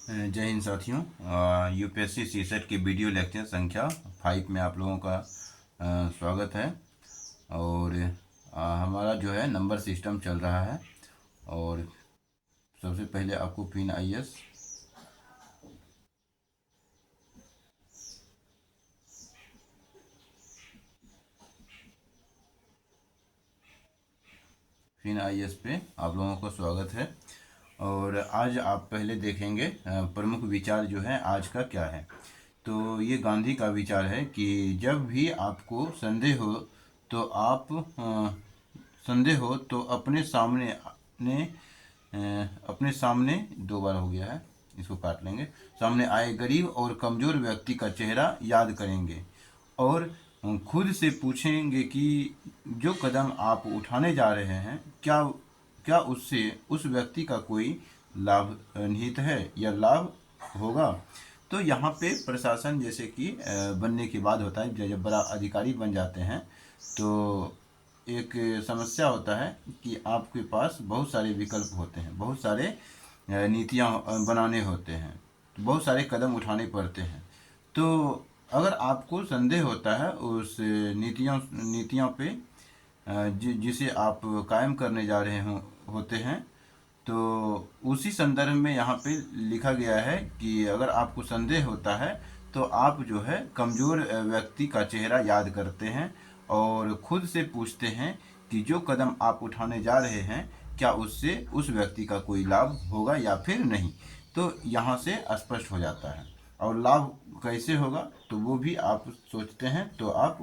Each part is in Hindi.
जय हिंद साथियों। यूपीएससी सीसेट के वीडियो लेक्चर संख्या 5 में आप लोगों का स्वागत है। और हमारा जो है नंबर सिस्टम चल रहा है। और सबसे पहले आपको फिन आईएएस पे आप लोगों का स्वागत है। और आज आप पहले देखेंगे प्रमुख विचार जो है आज का क्या है। तो ये गांधी का विचार है कि जब भी आपको संदेह हो तो अपने सामने दो बार हो गया है, इसको काट लेंगे। सामने आए गरीब और कमज़ोर व्यक्ति का चेहरा याद करेंगे और खुद से पूछेंगे कि जो कदम आप उठाने जा रहे हैं क्या क्या उससे उस व्यक्ति का कोई लाभ निहित है या लाभ होगा। तो यहाँ पे प्रशासन जैसे कि बनने के बाद होता है, जब बड़ा अधिकारी बन जाते हैं तो एक समस्या होता है कि आपके पास बहुत सारे विकल्प होते हैं, बहुत सारे नीतियाँ बनाने होते हैं, तो बहुत सारे कदम उठाने पड़ते हैं। तो अगर आपको संदेह होता है उस नीतियों पे जिसे आप कायम करने जा रहे होते हैं, तो उसी संदर्भ में यहाँ पे लिखा गया है कि अगर आपको संदेह होता है तो आप जो है कमज़ोर व्यक्ति का चेहरा याद करते हैं और खुद से पूछते हैं कि जो कदम आप उठाने जा रहे हैं क्या उससे उस व्यक्ति का कोई लाभ होगा या फिर नहीं। तो यहाँ से स्पष्ट हो जाता है। और लाभ कैसे होगा तो वो भी आप सोचते हैं तो आप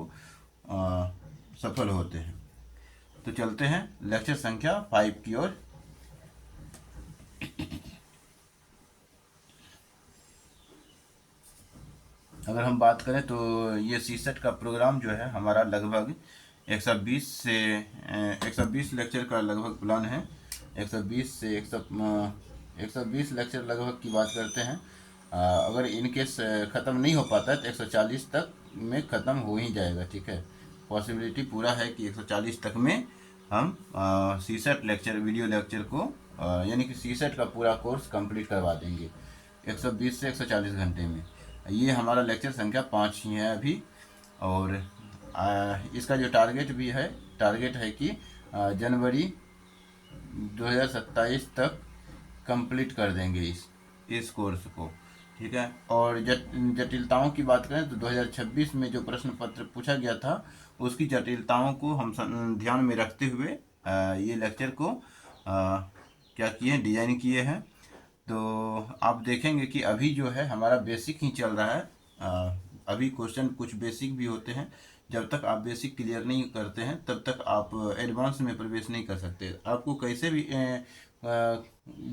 सफल होते हैं। तो चलते हैं लेक्चर संख्या 5 की ओर। अगर हम बात करें तो ये सीसेट का प्रोग्राम जो है हमारा लगभग 120 लेक्चर का लगभग प्लान है। 120 लेक्चर लगभग की बात करते हैं। अगर इनकेस ख़त्म नहीं हो पाता है तो 140 तक में ख़त्म हो ही जाएगा। ठीक है, पॉसिबिलिटी पूरा है कि 140 तक में हम सीसेट लेक्चर वीडियो लेक्चर को यानी कि सीसेट का पूरा कोर्स कंप्लीट करवा देंगे 120 से 140 घंटे में। ये हमारा लेक्चर संख्या 5 ही है अभी। और इसका जो टारगेट है कि जनवरी 2027 तक कंप्लीट कर देंगे इस कोर्स को। ठीक है। और जटिलताओं की बात करें तो 2026 में जो प्रश्न पत्र पूछा गया था उसकी जटिलताओं को हम ध्यान में रखते हुए ये लेक्चर को क्या किए, डिजाइन किए हैं। तो आप देखेंगे कि अभी जो है हमारा बेसिक ही चल रहा है। अभी क्वेश्चन कुछ बेसिक भी होते हैं, जब तक आप बेसिक क्लियर नहीं करते हैं तब तक आप एडवांस में प्रवेश नहीं कर सकते। आपको कैसे भी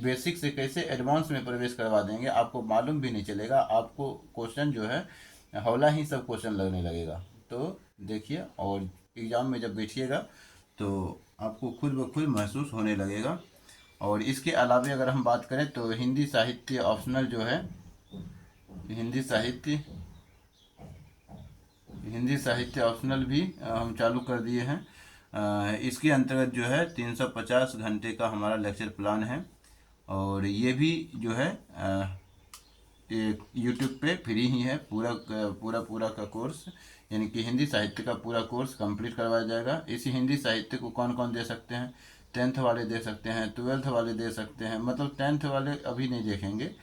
बेसिक से कैसे एडवांस में प्रवेश करवा देंगे आपको मालूम भी नहीं चलेगा। आपको क्वेश्चन जो है हौला ही सब क्वेश्चन लगने लगेगा। तो देखिए, और एग्ज़ाम में जब बैठिएगा तो आपको खुद ब खुद महसूस होने लगेगा। और इसके अलावे अगर हम बात करें तो हिंदी साहित्य ऑप्शनल जो है, हिंदी साहित्य ऑप्शनल भी हम चालू कर दिए हैं। इसके अंतर्गत जो है 350 घंटे का हमारा लेक्चर प्लान है। और ये भी जो है यूट्यूब पे फ्री ही है। पूरा का कोर्स यानी कि हिंदी साहित्य का पूरा कोर्स कंप्लीट करवाया जाएगा। इसी हिंदी साहित्य को कौन कौन दे सकते हैं? 10th वाले दे सकते हैं, 12th वाले दे सकते हैं। मतलब 10th वाले अभी नहीं देखेंगे।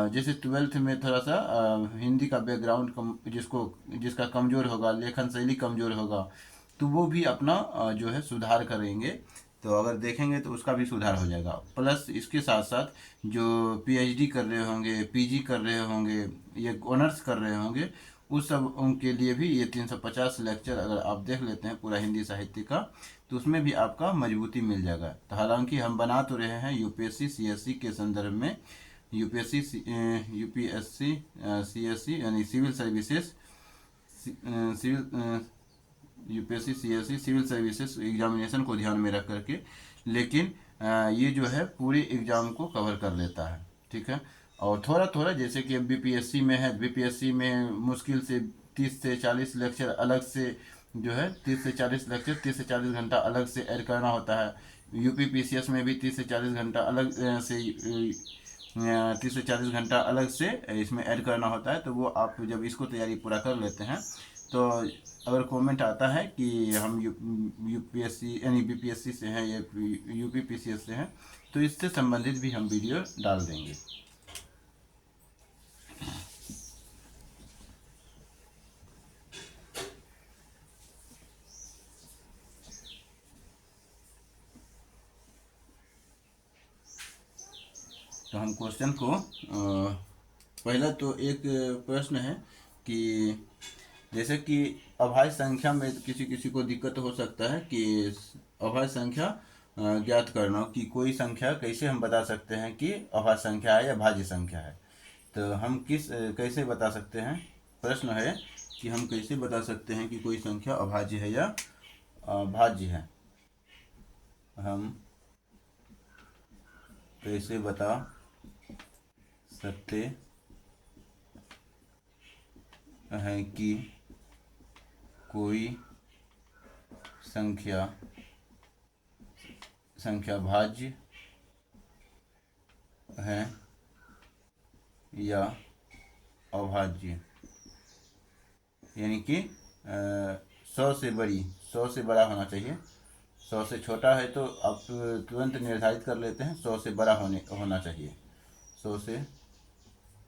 जैसे 12th में थोड़ा सा हिंदी का बैकग्राउंड जिसका कमज़ोर होगा, लेखन शैली कमज़ोर होगा, तो वो भी अपना जो है सुधार करेंगे। तो अगर देखेंगे तो उसका भी सुधार हो जाएगा। प्लस इसके साथ साथ जो पीएचडी कर रहे होंगे, पीजी कर रहे होंगे या ऑनर्स कर रहे होंगे, उस सब उनके लिए भी ये 350 लेक्चर अगर आप देख लेते हैं पूरा हिंदी साहित्य का, तो उसमें भी आपका मजबूती मिल जाएगा। तो हालांकि हम बना तो रहे हैं यूपीएससी सीएससी के संदर्भ में, यूपीएससी सीएससी यानी civil services, civil UPSC CSC civil services examination को ध्यान में रख करके। लेकिन ये जो है पूरे एग्ज़ाम को कवर कर लेता है। ठीक है। और थोड़ा थोड़ा जैसे कि अब बीपीएससी में है, बीपीएससी में मुश्किल से 30 से 40 लेक्चर अलग से जो है 30 से 40 लेक्चर 30 से 40 घंटा अलग से ऐड करना होता है। यूपी पीसीएस में भी 30 से 40 घंटा अलग से 30 से 40 घंटा अलग से इसमें ऐड करना होता है। तो वो आप जब इसको तैयारी पूरा कर लेते हैं तो अगर कमेंट आता है कि हम यूपीएससी यानी बीपीएससी से हैं या यूपीपीसीएस से हैं, तो इससे संबंधित भी हम वीडियो डाल देंगे। तो हम क्वेश्चन को पहला तो एक प्रश्न है कि जैसे कि अभाज्य संख्या में किसी किसी को दिक्कत हो सकता है कि अभाज्य संख्या ज्ञात करना, कि कोई संख्या कैसे हम बता सकते हैं कि अभाज्य संख्या है या भाज्य संख्या है। तो हम कैसे बता सकते हैं, प्रश्न है कि हम कैसे बता सकते हैं कि कोई संख्या अभाज्य है या भाज्य है। हम कैसे बता सकते हैं कि कोई संख्या भाज्य है या अभाज्य, यानी कि 100 से बड़ी, 100 से बड़ा होना चाहिए। 100 से छोटा है तो आप तुरंत निर्धारित कर लेते हैं 100 से बड़ा होना चाहिए। 100 से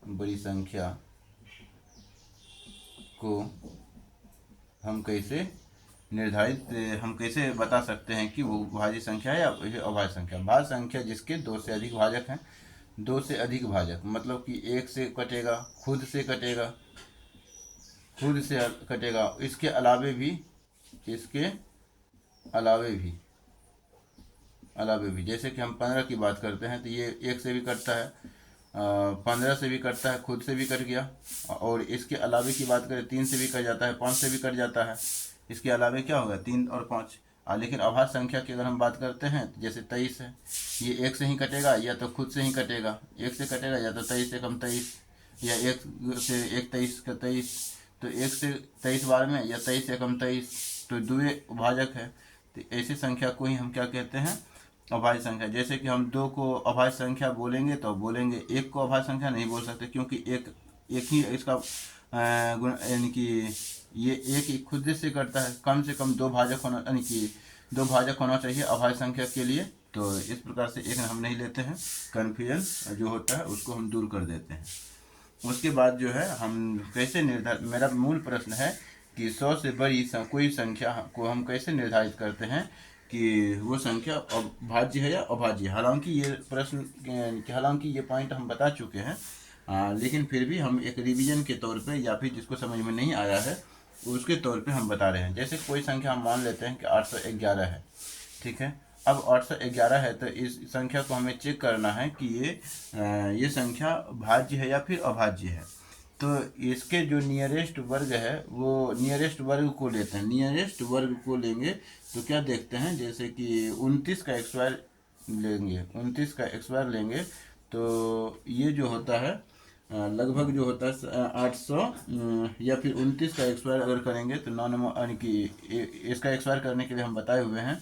बड़ी संख्या को हम कैसे बता सकते हैं कि वो भाज्य संख्या है या अभाज्य संख्या। भाज्य संख्या जिसके 2 से अधिक भाजक हैं। 2 से अधिक भाजक मतलब कि एक से कटेगा, खुद से कटेगा, इसके अलावे भी जैसे कि हम 15 की बात करते हैं तो ये 1 से भी कटता है, 15 से भी कटता है, खुद से भी कट गया। और इसके अलावे की बात करें 3 से भी कट जाता है, 5 से भी कट जाता है। इसके अलावे क्या होगा, 3 और 5। लेकिन अभाज्य संख्या की अगर हम बात करते हैं तो जैसे 23 है, ये 1 से ही कटेगा या तो खुद से ही कटेगा। 1 से कटेगा या तो 23 से कम 23, या 1 से 1 23 का 23, तो 1 से 23 बार में या 23 से कम 23, तो द्वितीय भाजक है। तो ऐसी संख्या को ही हम क्या कहते हैं, अभाज्य संख्या। जैसे कि हम 2 को अभाज्य संख्या बोलेंगे तो बोलेंगे, 1 को अभाज्य संख्या नहीं बोल सकते, क्योंकि एक ही इसका गुण, यानी कि ये एक ही खुद से करता है। कम से कम 2 भाजक होना, यानी कि 2 भाजक होना चाहिए अभाज्य संख्या के लिए। तो इस प्रकार से एक हम नहीं लेते हैं, कन्फ्यूजन जो होता है उसको हम दूर कर देते हैं। उसके बाद जो है हम कैसे मेरा मूल प्रश्न है कि 100 से बड़ी कोई संख्या को हम कैसे निर्धारित करते हैं कि वो संख्या भाज्य है या अभाज्य। हालांकि ये पॉइंट हम बता चुके हैं, लेकिन फिर भी हम एक रिवीजन के तौर पे या फिर जिसको समझ में नहीं आया है उसके तौर पे हम बता रहे हैं। जैसे कोई संख्या हम मान लेते हैं कि 811 है, ठीक है। अब 811 है तो इस संख्या को हमें चेक करना है कि ये संख्या भाज्य है या फिर अभाज्य है। तो इसके जो नियरेस्ट वर्ग है वो नियरेस्ट वर्ग को लेते हैं। नियरेस्ट वर्ग को लेंगे तो क्या देखते हैं, जैसे कि 29 का स्क्वायर लेंगे, 29 का स्क्वायर लेंगे तो ये जो होता है लगभग जो होता है 800, या फिर 29 का स्क्वायर अगर करेंगे तो 9 नंबर, यानी कि इसका स्क्वायर करने के लिए हम बताए हुए हैं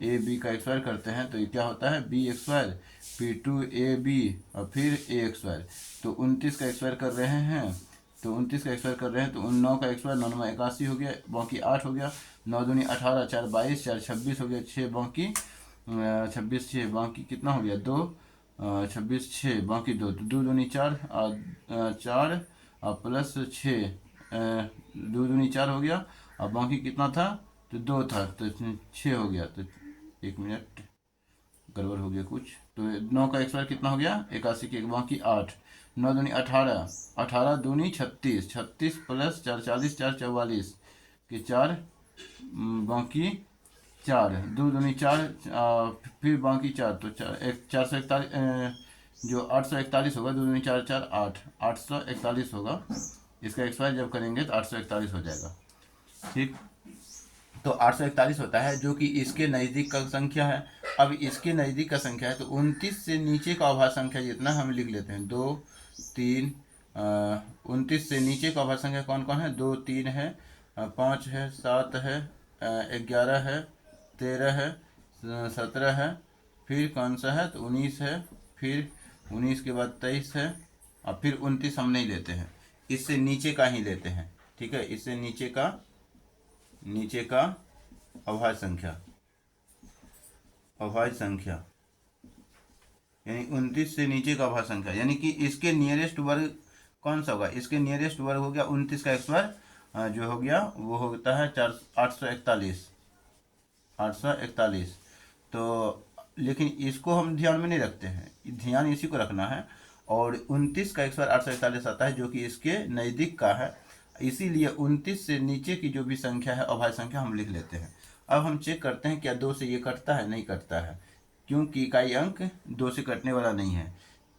ए बी का स्क्वायर करते हैं तो ये क्या होता है बी स्क्वायर, फिर 2ab और फिर ए स्क्वायर। तो 29 का स्क्वायर कर रहे हैं, तो 29 का स्क्वायर कर रहे हैं तो 9 का स्क्वायर 9 में 81 हो गया, बाकी 8 हो गया, 9 दूनी 18, 4 22, 4 26 हो गया, 6 बाकी 26, 6 बाकी कितना हो गया 2, 26 6 बाकी 2, तो 2 दूनी 4, 4 प्लस 6, 2 दूनी 4 हो गया, और बाकी कितना था तो 2 था, तो 6 हो गया। तो 1 मिनट गड़बड़ हो गया कुछ, तो 9 का स्क्वायर कितना हो गया 81 के, बाकी 8, 9 दूनी 18, 18 दूनी 36, 36 प्लस 4 40, 4 44 के 4, बाकी 4, 2 दूनी 4, फिर बाकी 4, तो 441 जो 841 होगा, 2 दूनी 4 4 8, 841 होगा। इसका स्क्वायर जब करेंगे तो 841 हो जाएगा, ठीक। तो 841 होता है जो कि इसके नज़दीक का संख्या है। अब इसके नज़दीक का संख्या है तो 29 से नीचे का अभाज्य संख्या जितना हम लिख लेते हैं 2 3, 29 से नीचे का अभाज्य संख्या कौन कौन है, 2 3 है, 5 है, 7 है, 11 है, 13 है, 17 है, फिर कौन सा है तो 19 है, फिर 19 के बाद 23 है, और फिर 29 हम नहीं लेते हैं, इससे नीचे का ही लेते हैं। ठीक है, इससे नीचे का अभाज्य संख्या यानी 29 से नीचे का अभाज्य संख्या, यानी कि इसके नियरेस्ट वर्ग कौन सा होगा? इसके नियरेस्ट वर्ग हो गया 29 का x² जो हो गया वो होता है 841। तो लेकिन इसको हम ध्यान में नहीं रखते हैं, ध्यान इसी को रखना है। और 29 का x² 841 आता है, जो कि इसके नज़दीक का है, इसीलिए 29 से नीचे की जो भी संख्या है अभाज्य संख्या हम लिख लेते हैं। अब हम चेक करते हैं क्या 2 से ये कटता है? नहीं कटता है, क्योंकि इकाई अंक 2 से कटने वाला नहीं है।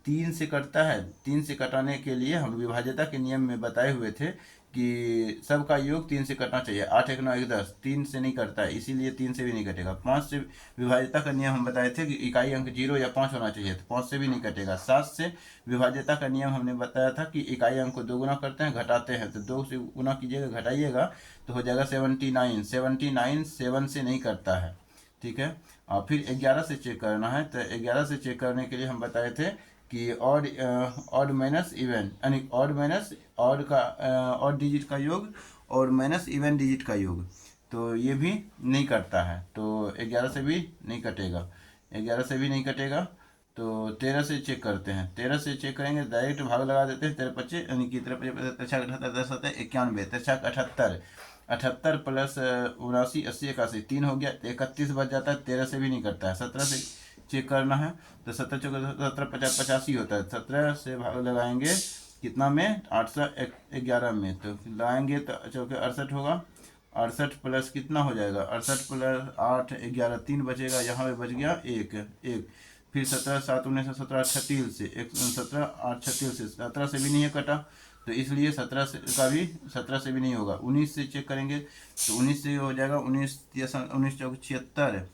3 से कटता है। 3 से कटाने के लिए हम विभाज्यता के नियम में बताए हुए थे कि सबका योग 3 से कटना चाहिए। 8 1 9 1 10, 3 से नहीं कटता है, इसीलिए 3 से भी नहीं कटेगा। 5 से विभाज्यता का नियम हम बताए थे कि इकाई अंक 0 या 5 होना चाहिए, तो 5 से भी नहीं कटेगा। 7 से विभाज्यता का नियम हमने बताया था कि इकाई अंक को 2 गुना करते हैं, घटाते हैं, तो 2 से गुना कीजिएगा, घटाइएगा तो हो जाएगा 79। 79 7 से नहीं कटता है। ठीक है, और फिर 11 से चेक करना है, तो 11 से चेक करने के लिए हम बताए थे कि ऑड माइनस इवन, यानी ऑड डिजिट का योग और माइनस इवन डिजिट का योग, तो ये भी नहीं कटता है, तो 11 से भी नहीं कटेगा। 11 से भी नहीं कटेगा, तो 13 से चेक करते हैं। 13 से चेक करेंगे, डायरेक्ट भाग लगा देते हैं। 13 25 यानी कि 13 25 13 78 10 7 91, 13 78, 78 प्लस 79 80 81, 3 हो गया, 31 बच जाता है। 13 से भी नहीं करता है। 17 से चेक करना है, तो 17 चौके 17 50 85 होता है। 17 से भाग लगाएंगे कितना में? 811 में, तो लगाएंगे तो चौके 68 होगा। 68 प्लस कितना हो जाएगा? 68 प्लस 8 11, 3 बचेगा, यहाँ पे बच गया 1। फिर 17 7 19 17 36 से 17 8 36 से 17 से भी नहीं है कटा, तो इसलिए 17 से का भी 17 से भी नहीं होगा। 19 से चेक करेंगे, तो 19 से हो जाएगा 19 चौक 76,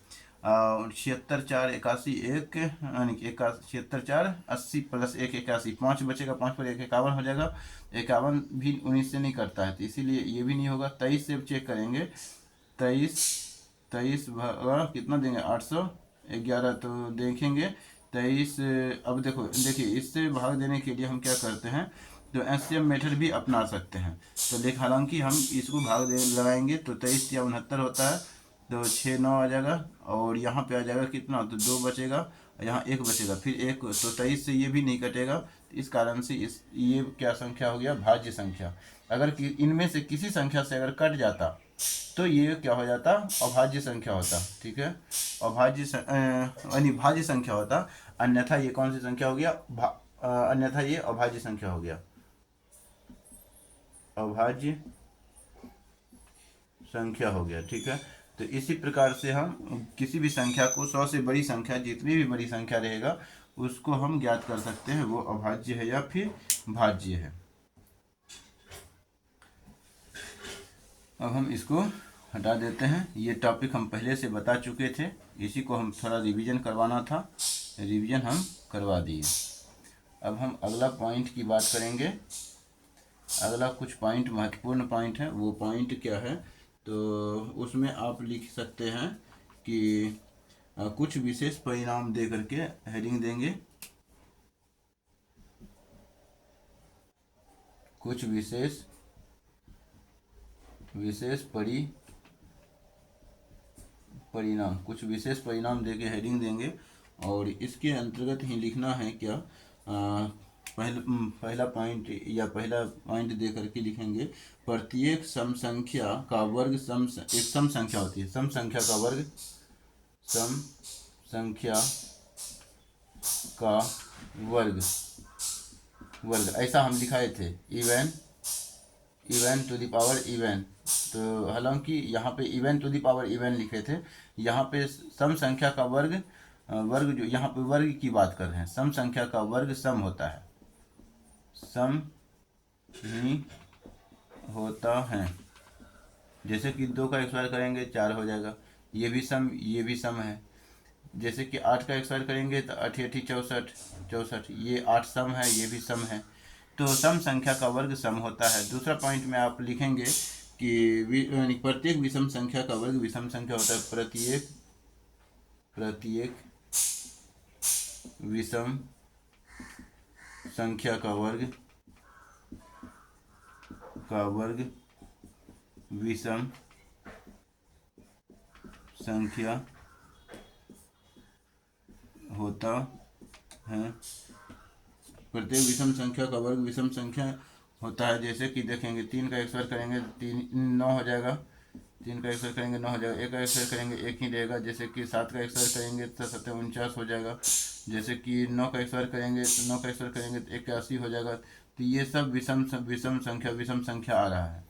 76 4 81 1, यानी कि 76 4 80 प्लस 1 81, 5 बचेगा, 5 पर 1 51 हो जाएगा। 51 भी 19 से नहीं करता है, तो इसीलिए ये भी नहीं होगा। 23 से चेक करेंगे, 23 कितना देंगे? 811, तो देखेंगे 23। अब देखिए इससे भाग देने के लिए हम क्या करते हैं, तो एससीएम मेथड भी अपना सकते हैं। तो देख, हालांकि हम इसको भाग दे लगाएंगे तो 23 या 69 होता है, तो 6 9 आ जाएगा, और यहाँ पे आ जाएगा कितना? तो 2 बचेगा, यहाँ 1 बचेगा, फिर 1, तो 23 से ये भी नहीं कटेगा। इस कारण से ये क्या संख्या हो गया? भाज्य संख्या। अगर इनमें से किसी संख्या से अगर कट जाता तो ये क्या हो जाता? अभाज्य संख्या होता। ठीक है, यानी भाज्य संख्या होता, अन्यथा ये कौन सी संख्या हो गया? अन्यथा ये अभाज्य संख्या हो गया, अभाज्य संख्या हो गया। ठीक है, तो इसी प्रकार से हम किसी भी संख्या को 100 से बड़ी संख्या, जितनी भी बड़ी संख्या रहेगा उसको हम ज्ञात कर सकते हैं वो अभाज्य है या फिर भाज्य है। अब हम इसको हटा देते हैं। ये टॉपिक हम पहले से बता चुके थे, इसी को हम थोड़ा रिवीजन करवाना था, रिवीजन हम करवा दिए। अब हम अगला पॉइंट की बात करेंगे। अगला कुछ पॉइंट महत्वपूर्ण पॉइंट है, वो पॉइंट क्या है? तो उसमें आप लिख सकते हैं कि कुछ विशेष परिणाम दे करके हेडिंग देंगे, कुछ विशेष परिणाम, कुछ विशेष परिणाम दे के हेडिंग देंगे, और इसके अंतर्गत ही लिखना है क्या? पहला पॉइंट या पहला पॉइंट दे करके लिखेंगे, प्रत्येक सम संख्या का वर्ग एक सम संख्या होती है, सम संख्या का वर्ग, सम संख्या का वर्ग ऐसा हम लिखाए थे, even to the power even. तो हालांकि यहाँ पे even to the power even लिखे थे, यहाँ पे सम संख्या का वर्ग जो यहाँ पे वर्ग की बात कर रहे हैं, सम संख्या का वर्ग सम होता है, सम ही होता है। जैसे कि 2 का एक्सपायर करेंगे 4 हो जाएगा, ये भी सम है। जैसे कि 8 का एक्सपायर करेंगे तो 8 8 64, ये 8 सम है, ये भी सम है। तो सम संख्या का वर्ग सम होता है। दूसरा पॉइंट में आप लिखेंगे कि प्रत्येक विषम संख्या का वर्ग विषम संख्या होता है, प्रत्येक विषम संख्या का वर्ग विषम संख्या होता है। प्रत्येक विषम संख्या का वर्ग विषम संख्या होता है। जैसे कि देखेंगे 3 का एक्सर करेंगे 9 हो जाएगा, 3 का एक्सर करेंगे 9 हो जाएगा, 1 का एक्सर करेंगे 1 ही रहेगा। जैसे कि 7 का एक्सर करेंगे तो 7 49 हो जाएगा। जैसे कि 9 का एक्सर करेंगे तो 9 का एक्सर करेंगे तो 81 हो जाएगा। तो ये सब विषम संख्या आ रहा है।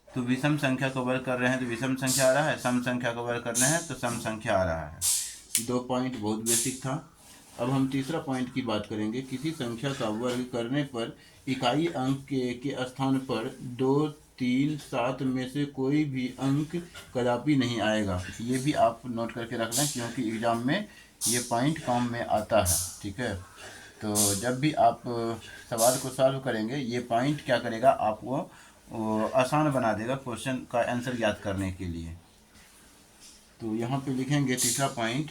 तो विषम संख्या का वर्ग कर रहे हैं तो विषम संख्या आ रहा है, सम संख्या का वर्ग करना है तो सम संख्या आ रहा है। 2 पॉइंट बहुत बेसिक था। अब हम तीसरा पॉइंट की बात करेंगे। किसी संख्या का वर्ग करने पर इकाई अंक के स्थान पर 2, 3, 7 में से कोई भी अंक कदापि नहीं आएगा। ये भी आप नोट करके रख लें क्योंकि एग्जाम में ये पॉइंट काम में आता है। ठीक है, तो जब भी आप सवाल को सॉल्व करेंगे ये पॉइंट क्या करेगा, आपको आसान बना देगा क्वेश्चन का आंसर ज्ञात करने के लिए। तो यहाँ पे लिखेंगे तीसरा पॉइंट,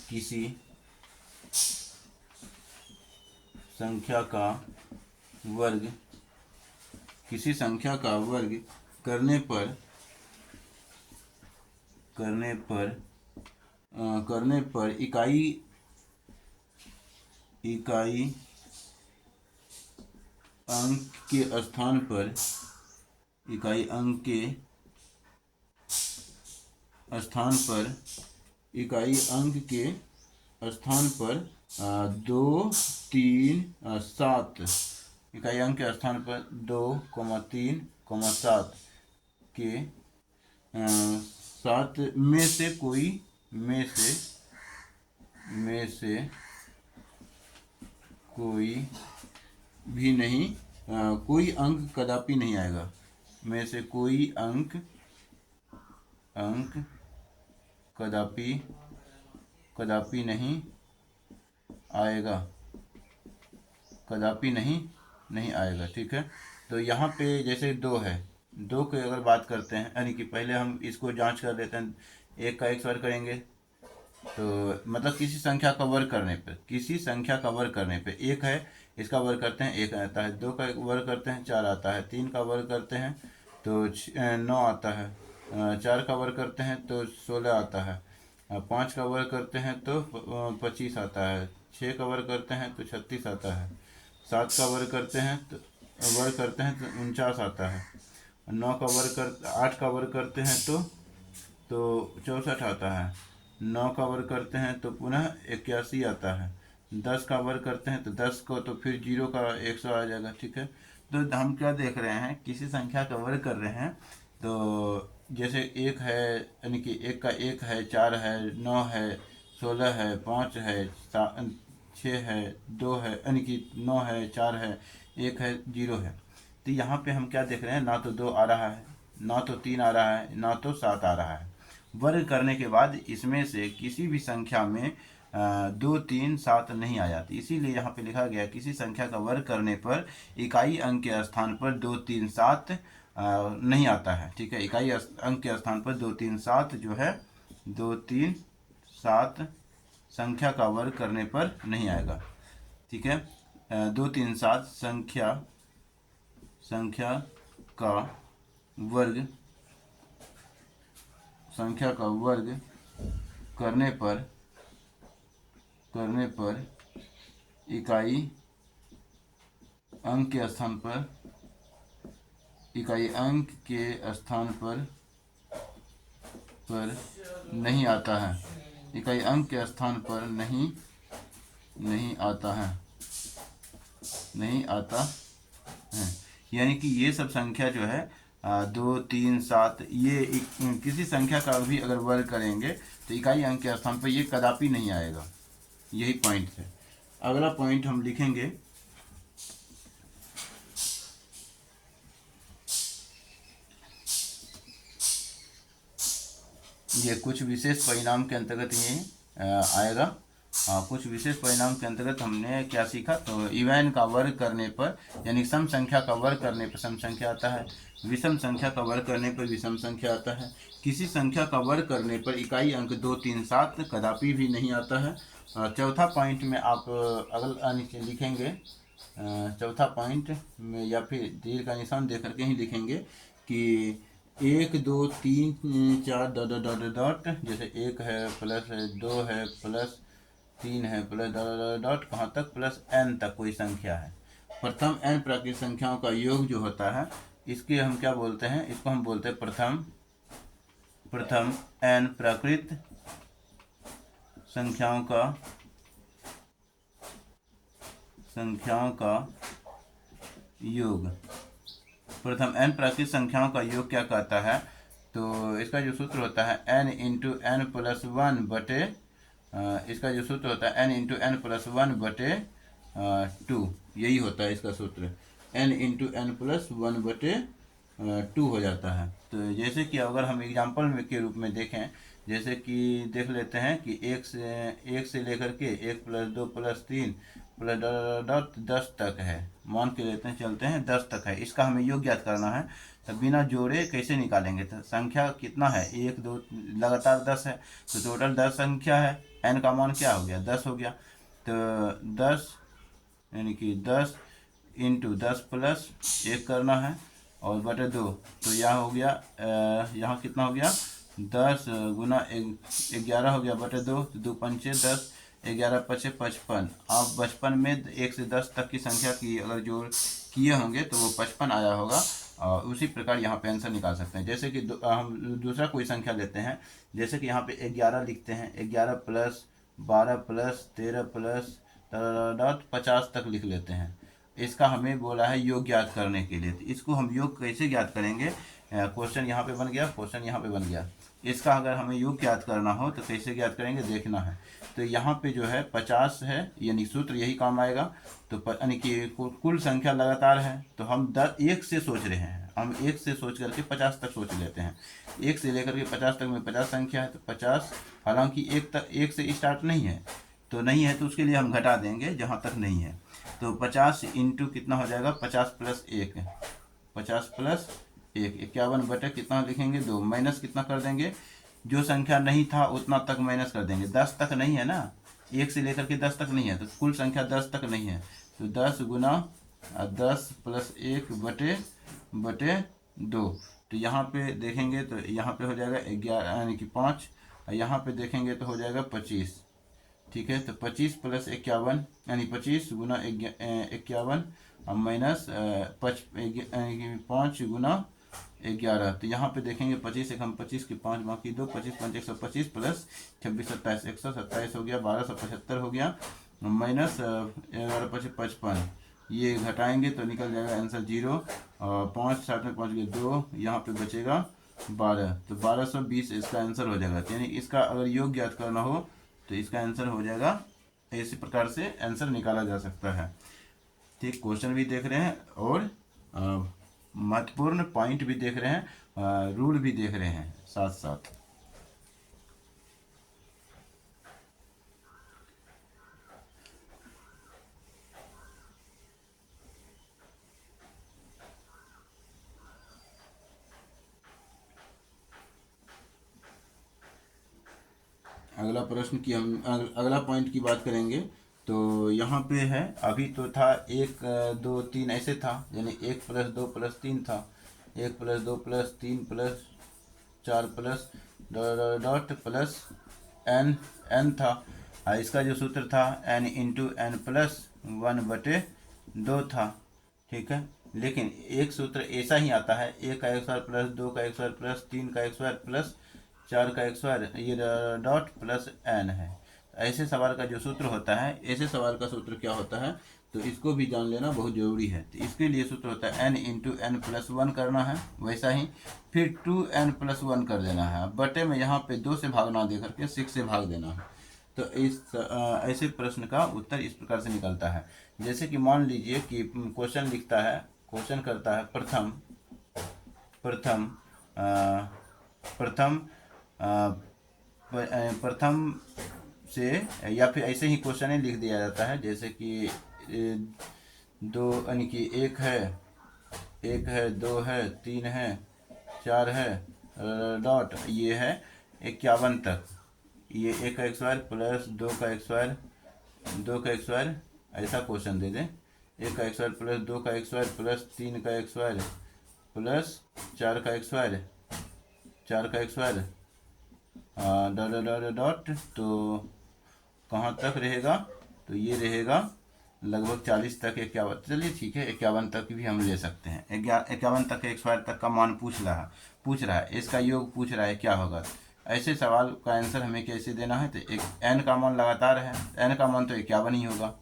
किसी संख्या का वर्ग करने पर इकाई अंक के स्थान पर इकाई अंक के स्थान पर 2, 3, 7 इकाई अंक के स्थान पर 2, 3, 7 के 7 में से कोई भी नहीं, कोई अंक कदापि नहीं आएगा। में से कोई अंक कदापि नहीं आएगा, नहीं आएगा। ठीक है, तो यहाँ पे जैसे 2 है, 2 की अगर बात करते हैं, यानी कि पहले हम इसको जांच कर लेते हैं। 1 का एक्स वर्ग करेंगे तो मतलब किसी संख्या का वर्ग करने पे 1 है, इसका वर्ग करते हैं 1 आता है। 2 का वर्ग करते हैं 4 आता है। 3 का वर्ग करते हैं तो 9 आता है। 4 का वर्ग करते हैं तो 16 आता है। 5 का वर्ग करते हैं तो 25 आता है। 6 का वर्ग करते हैं तो 36 आता है। 7 का वर्ग करते हैं तो 49 आता है। 8 का वर्ग करते हैं तो 64 आता है। 9 का वर्ग करते हैं तो पुनः 81 आता है। 10 का वर्ग करते हैं तो 10 को तो फिर 0 का 100 आ जाएगा। ठीक है, तो हम क्या देख रहे हैं, किसी संख्या का वर्ग कर रहे हैं तो जैसे 1 है, यानी कि 1 का 1 है, 4 है, 9 है, 16 है, 5 है, 6 है, 2 है, यानी कि 9 है, 4 है, 1 है, 0 है। तो यहाँ पे हम क्या देख रहे हैं, ना तो 2 आ रहा है, ना तो 3 आ रहा है, ना तो 7 आ रहा है। वर्ग करने के बाद इसमें से किसी भी संख्या में 2, 3, 7 नहीं आ जाती। इसीलिए यहाँ पे लिखा गया किसी संख्या का वर्ग करने पर इकाई अंक के स्थान पर 2, 3, 7 नहीं आता है। ठीक है, इकाई अंक के स्थान पर 2, 3, 7 जो है 2, 3, 7 संख्या का वर्ग करने पर नहीं आएगा। ठीक है, 2, 3, 7 संख्या का वर्ग करने पर इकाई अंक के स्थान पर नहीं आता है। इकाई अंक के स्थान पर नहीं आता है। यानी कि ये सब संख्या जो है 2, 3, 7 ये किसी संख्या का भी अगर वर्ग करेंगे तो इकाई अंक के स्थान पर ये कदापि नहीं आएगा। यही पॉइंट है। अगला पॉइंट हम लिखेंगे, ये कुछ विशेष परिणाम के अंतर्गत ये आएगा। कुछ विशेष परिणाम के अंतर्गत हमने क्या सीखा, तो इवन का वर्ग करने पर यानी सम संख्या का वर्ग करने पर सम संख्या आता है, विषम संख्या का वर्ग करने पर विषम संख्या आता है, किसी संख्या का वर्ग करने पर इकाई अंक 2, 3, 7 कदापि भी नहीं आता है। चौथा पॉइंट में आप अगला नीचे लिखेंगे, चौथा पॉइंट में या फिर तीर का निशान दे करके ही लिखेंगे कि 1, 2, 3, 4 डॉट डॉट डॉट डॉट, जैसे 1 है प्लस 2 है प्लस 3 है प्लस डॉट डॉट डॉट कहाँ तक प्लस n तक कोई संख्या है। प्रथम n प्राकृतिक संख्याओं का योग जो होता है इसके हम क्या बोलते हैं, इसको हम बोलते हैं प्रथम n प्राकृत संख्याओं का योग। प्रथम n प्राकृतिक संख्याओं का योग क्या कहता है, तो इसका जो सूत्र होता है n into N plus one बटे, इसका जो सूत्र होता है n into N plus one बटे 2, यही होता है इसका सूत्र, n into N plus one बटे 2 हो जाता है। तो जैसे कि अगर हम एग्जाम्पल में के रूप में देखें, जैसे कि देख लेते हैं कि 1 से लेकर के 1 प्लस 2 प्लस 3 प्लस डॉट 10 तक है, मान के लेते हैं चलते हैं 10 तक है, इसका हमें योग ज्ञात करना है। तो बिना जोड़े कैसे निकालेंगे, तो संख्या कितना है 1, 2 लगातार 10 है, तो टोटल 10 संख्या है, n का मान क्या हो गया 10 हो गया, तो 10 यानी कि 10 इंटू 10 प्लस 1 करना है और बटे 2, तो यहाँ हो गया यहाँ कितना हो गया 10 गुना 11 हो गया बटे 2, 2 पंचे 10, 11 पचे 55। आप बचपन में 1 से 10 तक की संख्या की अगर जोड़ किए होंगे तो वो 55 आया होगा, और उसी प्रकार यहाँ पे आंसर निकाल सकते हैं। जैसे कि हम दूसरा कोई संख्या लेते हैं, जैसे कि यहाँ पे 11 लिखते हैं, 11 प्लस 12 प्लस 13 प्लस डॉट 50 तक लिख लेते हैं। इसका हमें बोला है योग ज्ञात करने के लिए, तो इसको हम योग कैसे ज्ञात करेंगे, क्वेश्चन यहाँ पे बन गया, क्वेश्चन यहाँ पे बन गया। इसका अगर हमें योग ज्ञात करना हो तो कैसे ज्ञात करेंगे देखना है। तो यहाँ पे जो है 50 है, यानी सूत्र यही काम आएगा। तो यानी कि कुल संख्या लगातार है, तो हम 1 से सोच रहे हैं, हम 1 से सोच करके 50 तक सोच लेते हैं। 1 से लेकर के 50 तक में 50 संख्या है, तो 50 हालांकि 1 से स्टार्ट नहीं है, तो नहीं है तो उसके लिए हम घटा देंगे जहाँ तक नहीं है। तो 50 इंटू कितना हो जाएगा 50 प्लस 1, 50 प्लस 1 51 बटे कितना लिखेंगे 2, माइनस कितना कर देंगे, जो संख्या नहीं था उतना तक माइनस कर देंगे। 10 तक नहीं है ना, 1 से लेकर के 10 तक नहीं है, तो कुल संख्या 10 तक नहीं है, तो 10 गुना 10 प्लस 1 बटे 2। तो यहाँ पे देखेंगे तो यहाँ पे हो जाएगा 11 यानी कि 5, यहाँ पे देखेंगे तो हो जाएगा 25। ठीक है, तो 25 प्लस 51 यानी 25 गुना 51 माइनस 5 गुना 11, तो यहाँ पे देखेंगे 25 एक हम 25 की 5 बाकी 2, 25 5 125 प्लस 26 27 127 हो गया, 1275 हो गया, माइनस 11 5 55, ये घटाएंगे तो निकल जाएगा आंसर 0, और 5 7 में 5 गए 2, यहाँ पे बचेगा 12, तो 1220 इसका आंसर हो जाएगा। यानी इसका अगर योग ज्ञात करना हो तो इसका आंसर हो जाएगा, इसी प्रकार से आंसर निकाला जा सकता है। ठीक, क्वेश्चन भी देख रहे हैं और महत्वपूर्ण पॉइंट भी देख रहे हैं, रूल भी देख रहे हैं साथ साथ। अगला प्रश्न की हम अगला पॉइंट की बात करेंगे। तो यहाँ पे है, अभी तो था 1 2 3 ऐसे था, यानी 1 प्लस 2 प्लस 3 था, 1 plus 2 plus 3 plus 4 plus dot plus n था। इसका जो सूत्र था n इंटू एन प्लस 1 बटे 2 था। ठीक है, लेकिन एक सूत्र ऐसा ही आता है, 1 का एक स्क्वायर प्लस 2 का एक स्क्वायर प्लस 3 का एक स्क्वायर प्लस 4 का एक स्क्वायर, ये डॉट प्लस n है। ऐसे सवाल का जो सूत्र होता है, ऐसे सवाल का सूत्र क्या होता है, तो इसको भी जान लेना बहुत ज़रूरी है। तो इसके लिए सूत्र होता है n इंटू एन प्लस 1 करना है, वैसा ही फिर 2n प्लस 1 कर देना है, बटे में यहाँ पे 2 से भाग ना दे करके 6 से भाग देना है। तो इस ऐसे प्रश्न का उत्तर इस प्रकार से निकलता है। जैसे कि मान लीजिए कि क्वेश्चन लिखता है, क्वेश्चन करता है प्रथम से, या फिर ऐसे ही क्वेश्चन ही लिख दिया जाता है, जैसे कि दो यानी कि एक है, दो है, तीन है, चार है, डॉट ये है 51 तक, ये एक का स्क्वायर प्लस दो का स्क्वायर, दो का स्क्वायर, ऐसा क्वेश्चन दे दें। एक का स्क्वायर प्लस दो का स्क्वायर प्लस तीन का स्क्वायर प्लस चार का स्क्वायर, चार का स्क्वायर डॉट डॉट डॉट, तो कहाँ तक रहेगा, तो ये रहेगा लगभग 40 तक, 51, चलिए ठीक है 51 तक भी हम ले सकते हैं। 51 तक स्क्वायर तक का मान पूछ रहा है, इसका योग पूछ रहा है क्या होगा। ऐसे सवाल का आंसर हमें कैसे देना है, तो एक एन का मान लगातार है, एन का मान तो 51 ही होगा,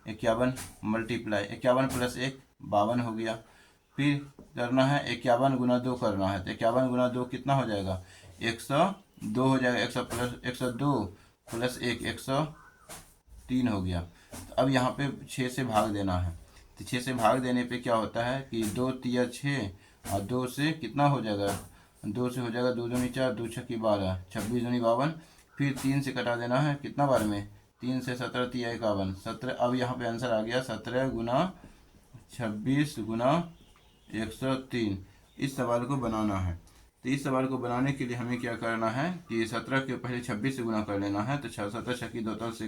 51 मल्टीप्लाई 51 प्लस 1 52 हो गया। फिर करना है 51 गुना 2 करना है, तो 51 गुना 2 कितना हो जाएगा, 102 हो जाएगा, 102 प्लस 1 103 हो गया। तो अब यहाँ पे 6 से भाग देना है, तो 6 से भाग देने पे क्या होता है कि 2 तिया 6 और 2 से कितना हो जाएगा, 2 से हो जाएगा 2 दूनी 4, 2 छक्की 12, 26 दूनी 52। फिर 3 से कटा देना है कितना बार में, 3 से 17 तिया 51, 17। अब यहाँ पे आंसर आ गया 17 गुना 26 गुना 103। इस सवाल को बनाना है, तो इस सवाल को बनाने के लिए हमें क्या करना है कि 17 के पहले 26 से गुना कर लेना है, तो 17 छक्की 2 से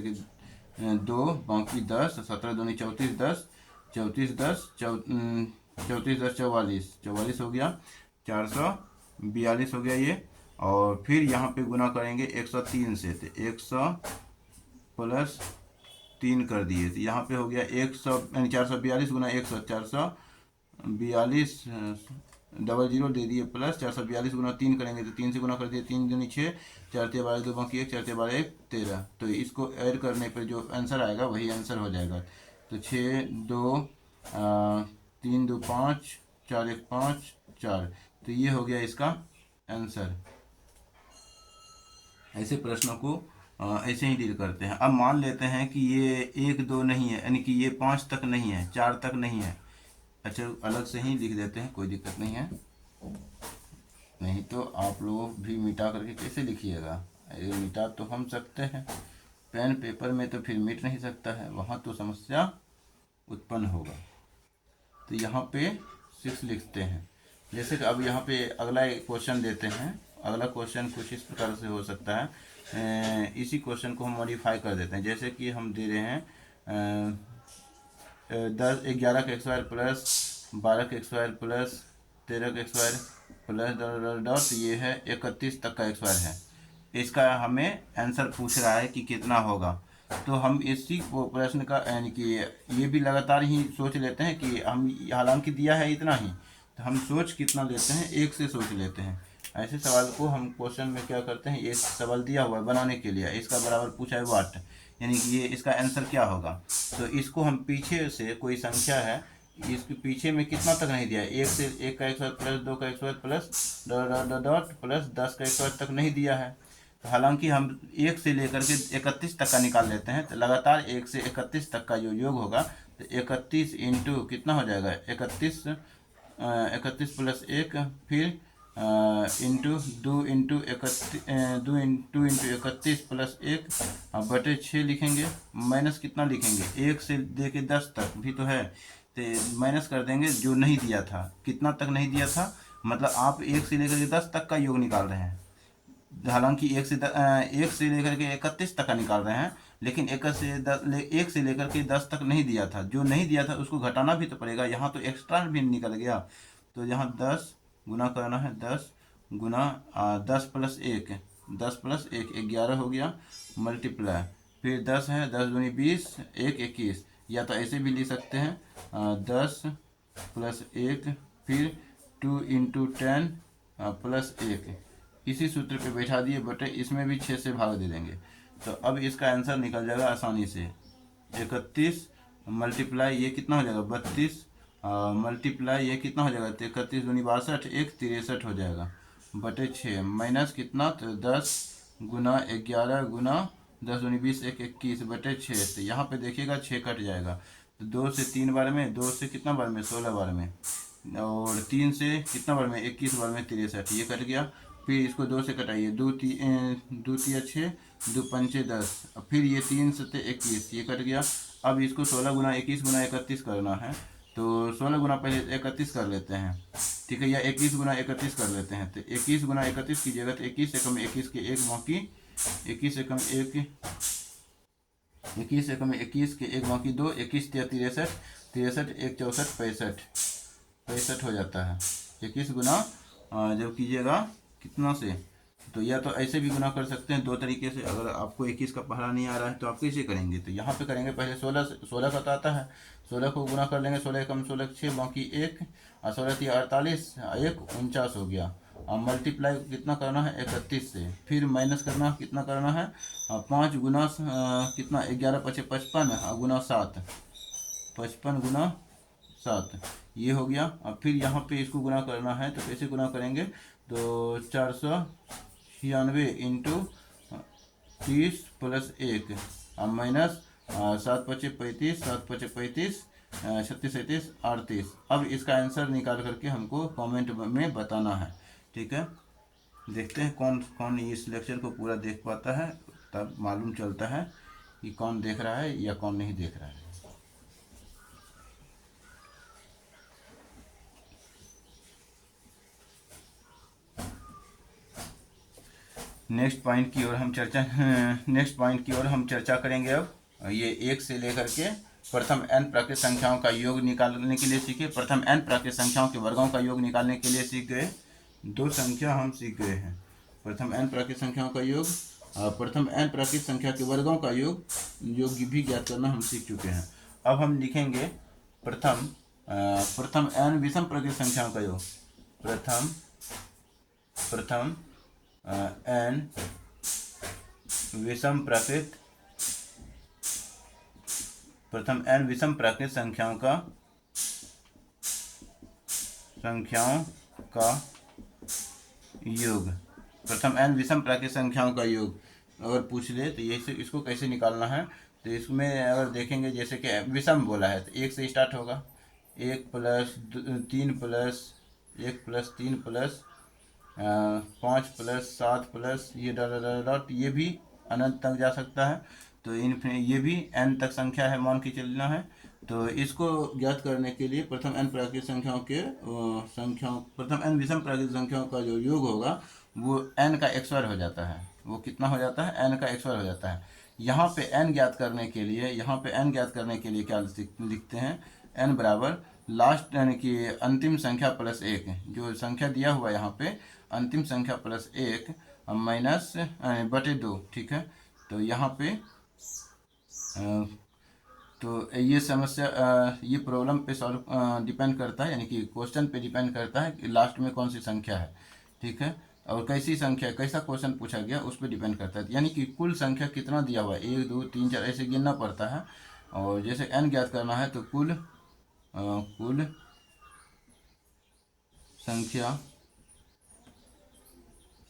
2 बाकी 10, 17 दूनी 34, 10 34 10 34 10 44, 44 हो गया, 442 हो गया ये। और फिर यहाँ पे गुना करेंगे 103 से, तो 100 प्लस 3 कर दिए, तो यहाँ पे हो गया 100 यानी 442 गुना 100, 442 00 दे दिए, प्लस 442 गुना 3 करेंगे, तो 3 से गुना कर दिए, 3 दूनी 6, 4 तिया 12 2 बाकी 1, 4 तिया 12 1 13। तो इसको ऐड करने पर जो आंसर आएगा वही आंसर हो जाएगा। तो 6 2 3 2 5 4 1 5 4, तो ये हो गया इसका आंसर। ऐसे प्रश्नों को ऐसे ही डील करते हैं। अब मान लेते हैं कि ये 1 2 नहीं है, यानी कि ये 5 तक नहीं है, 4 तक नहीं है। अच्छा अलग से ही लिख देते हैं, कोई दिक्कत नहीं है, नहीं तो आप लोग भी मिटा करके कैसे लिखिएगा, ये मिटा तो हम सकते हैं, पेन पेपर में तो फिर मिट नहीं सकता है, वहाँ तो समस्या उत्पन्न होगा। तो यहाँ पे 6 लिखते हैं। जैसे कि अब यहाँ पे अगला क्वेश्चन देते हैं, अगला क्वेश्चन कुछ इस प्रकार से हो सकता है, इसी क्वेश्चन को हम मॉडिफाई कर देते हैं। जैसे कि हम दे रहे हैं 11 का स्क्वायर प्लस 12 का स्क्वायर प्लस 13 का स्क्वायर प्लस डॉट ये है 31 तक का स्क्वायर है। इसका हमें आंसर पूछ रहा है कि कितना होगा, तो हम इसी को प्रश्न का यानी कि ये भी लगातार ही सोच लेते हैं कि हम, हालांकि दिया है इतना ही, तो हम सोच कितना लेते हैं, 1 से सोच लेते हैं। ऐसे सवाल को हम क्वेश्चन में क्या करते हैं, ये सवाल दिया हुआ है बनाने के लिए, इसका बराबर पूछा है वाट, यानी कि ये इसका आंसर क्या होगा। तो इसको हम पीछे से कोई संख्या है, इसके पीछे में कितना तक नहीं दिया है, 1 से 1 का स्क्वायर प्लस 2 का स्क्वायर प्लस डॉट प्लस 10 का स्क्वायर तक नहीं दिया है। तो हालांकि हम 1 से लेकर के 31 तक का निकाल लेते हैं, तो लगातार 1 से 31 तक का जो योग होगा, तो 31 इंटू कितना हो जाएगा, 31 प्लस 1 फिर इंटू 2 इंटू 31 प्लस 1 बटे 6 लिखेंगे, माइनस कितना लिखेंगे, 1 से दे के 10 तक भी तो है, तो माइनस कर देंगे जो नहीं दिया था, कितना तक नहीं दिया था, मतलब आप 1 से लेकर के 10 तक का योग निकाल रहे हैं, हालांकि 1 से लेकर के 31 तक का निकाल रहे हैं, लेकिन 1 से लेकर के 10 तक नहीं दिया था, जो नहीं दिया था उसको घटाना भी तो पड़ेगा, यहाँ तो एक्स्ट्रा भी निकल गया। तो यहाँ 10 गुना करना है, 10 गुना 10 प्लस 1 11 हो गया, मल्टीप्लाई फिर 10 है, 10 दूनी 20 1 21, या तो ऐसे भी लिख सकते हैं 10 प्लस 1 फिर 2 इंटू 10 प्लस 1, इसी सूत्र पे बैठा दिए, बटे इसमें भी 6 से भाग दे देंगे, तो अब इसका आंसर निकल जाएगा आसानी से। 31 मल्टीप्लाई ये कितना हो जाएगा 32, मल्टीप्लाई ये कितना हो जाएगा 31 दूनी 62 1 63 हो जाएगा, बटे 6 माइनस कितना, तो 10 गुना 11 गुना 10 दूनी 20 1 21 बटे 6, तो यहाँ पे देखिएगा 6 कट जाएगा, तो 2 से 3 बार में, 2 से कितना बार में 16 बार में, और 3 से कितना बार में 21 बार में 63, ये कट गया, फिर इसको 2 से कटाइए, दो तिया 6, दो पंचे 10, फिर ये 3 सत्ते 21, ये कट गया। अब इसको 16 गुना 21 गुना 31 करना है, तो 16 गुना पहले 31 कर लेते हैं, ठीक है, या 21 गुना 31 कर लेते हैं। तो 21 गुना 31 कीजिएगा तो 21 से कम 21 के एक बाकी, 21 से कम एक, 21 से कम 21 के एक बाकी 2, 21 या 63, 63 एक 64, 65 हो जाता है। 21 गुना जब कीजिएगा कितना से, तो या तो ऐसे भी गुना कर सकते हैं दो तरीके से। अगर आपको 21 का पहला नहीं आ रहा है तो आप कैसे करेंगे, तो यहाँ पे करेंगे पहले 16 का तो आता है, 16 को गुना कर लेंगे, 16 कम 16 6 बाकी 1, और 16 थी 48, 1 49 हो गया। अब मल्टीप्लाई कितना करना है 31 से, फिर माइनस करना कितना करना है 5 गुना कितना 11 5 55 गुना 7, 55 गुना 7, ये हो गया। अब फिर यहाँ पे इसको गुना करना है, तो कैसे गुना करेंगे, तो 496 इंटू 30 प्लस 1, अब माइनस 7 5 35, 7 5 35, 36 37 38। अब इसका आंसर निकाल करके हमको कमेंट में बताना है, ठीक है। देखते हैं कौन कौन इस लेक्चर को पूरा देख पाता है, तब मालूम चलता है कि कौन देख रहा है या कौन नहीं देख रहा है। नेक्स्ट पॉइंट की ओर हम चर्चा करेंगे। अब ये 1 से लेकर के प्रथम n प्राकृत संख्याओं का योग निकालने के लिए सीखे। प्रथम n प्राकृत संख्याओं के वर्गों का योग निकालने के लिए सीख गए। 2 संख्या हम सीख गए हैं, प्रथम n प्राकृत संख्याओं का योग, प्रथम n प्राकृत संख्या के वर्गों का योग भी ज्ञात करना हम सीख चुके हैं। अब हम लिखेंगे प्रथम n विषम प्राकृत संख्याओं का योग, प्रथम n विषम प्राकृत संख्याओं का योग, प्रथम n विषम प्राकृत संख्याओं का योग अगर पूछ ले तो ये इसको कैसे निकालना है। तो इसमें अगर देखेंगे जैसे कि विषम बोला है तो 1 से स्टार्ट होगा, 1 plus 3 plus 1 plus 3 plus 5 plus 7 plus ये डॉट, ये भी अनंत तक जा सकता है। तो ये भी n तक संख्या है, मान के चलना है। तो इसको ज्ञात करने के लिए प्रथम n प्राकृत प्रथम n विषम प्राकृत संख्याओं का जो योग होगा वो n का x वर्ग हो जाता है। वो कितना हो जाता है, n का x वर्ग हो जाता है। यहाँ पे n ज्ञात करने के लिए क्या लिखते हैं, n बराबर लास्ट यानी कि अंतिम संख्या प्लस 1, जो संख्या दिया हुआ है यहाँ पे अंतिम संख्या प्लस 1 माइनस बटे 2, ठीक है। तो यहाँ पे तो ये समस्या ये प्रॉब्लम पे सॉल्व डिपेंड करता है, यानी कि क्वेश्चन पे डिपेंड करता है कि लास्ट में कौन सी संख्या है, ठीक है, और कैसी संख्या, कैसा क्वेश्चन पूछा गया उस पर डिपेंड करता है। यानी कि कुल संख्या कितना दिया हुआ है 1 2 3 4 ऐसे गिनना पड़ता है। और जैसे n ज्ञात करना है तो कुल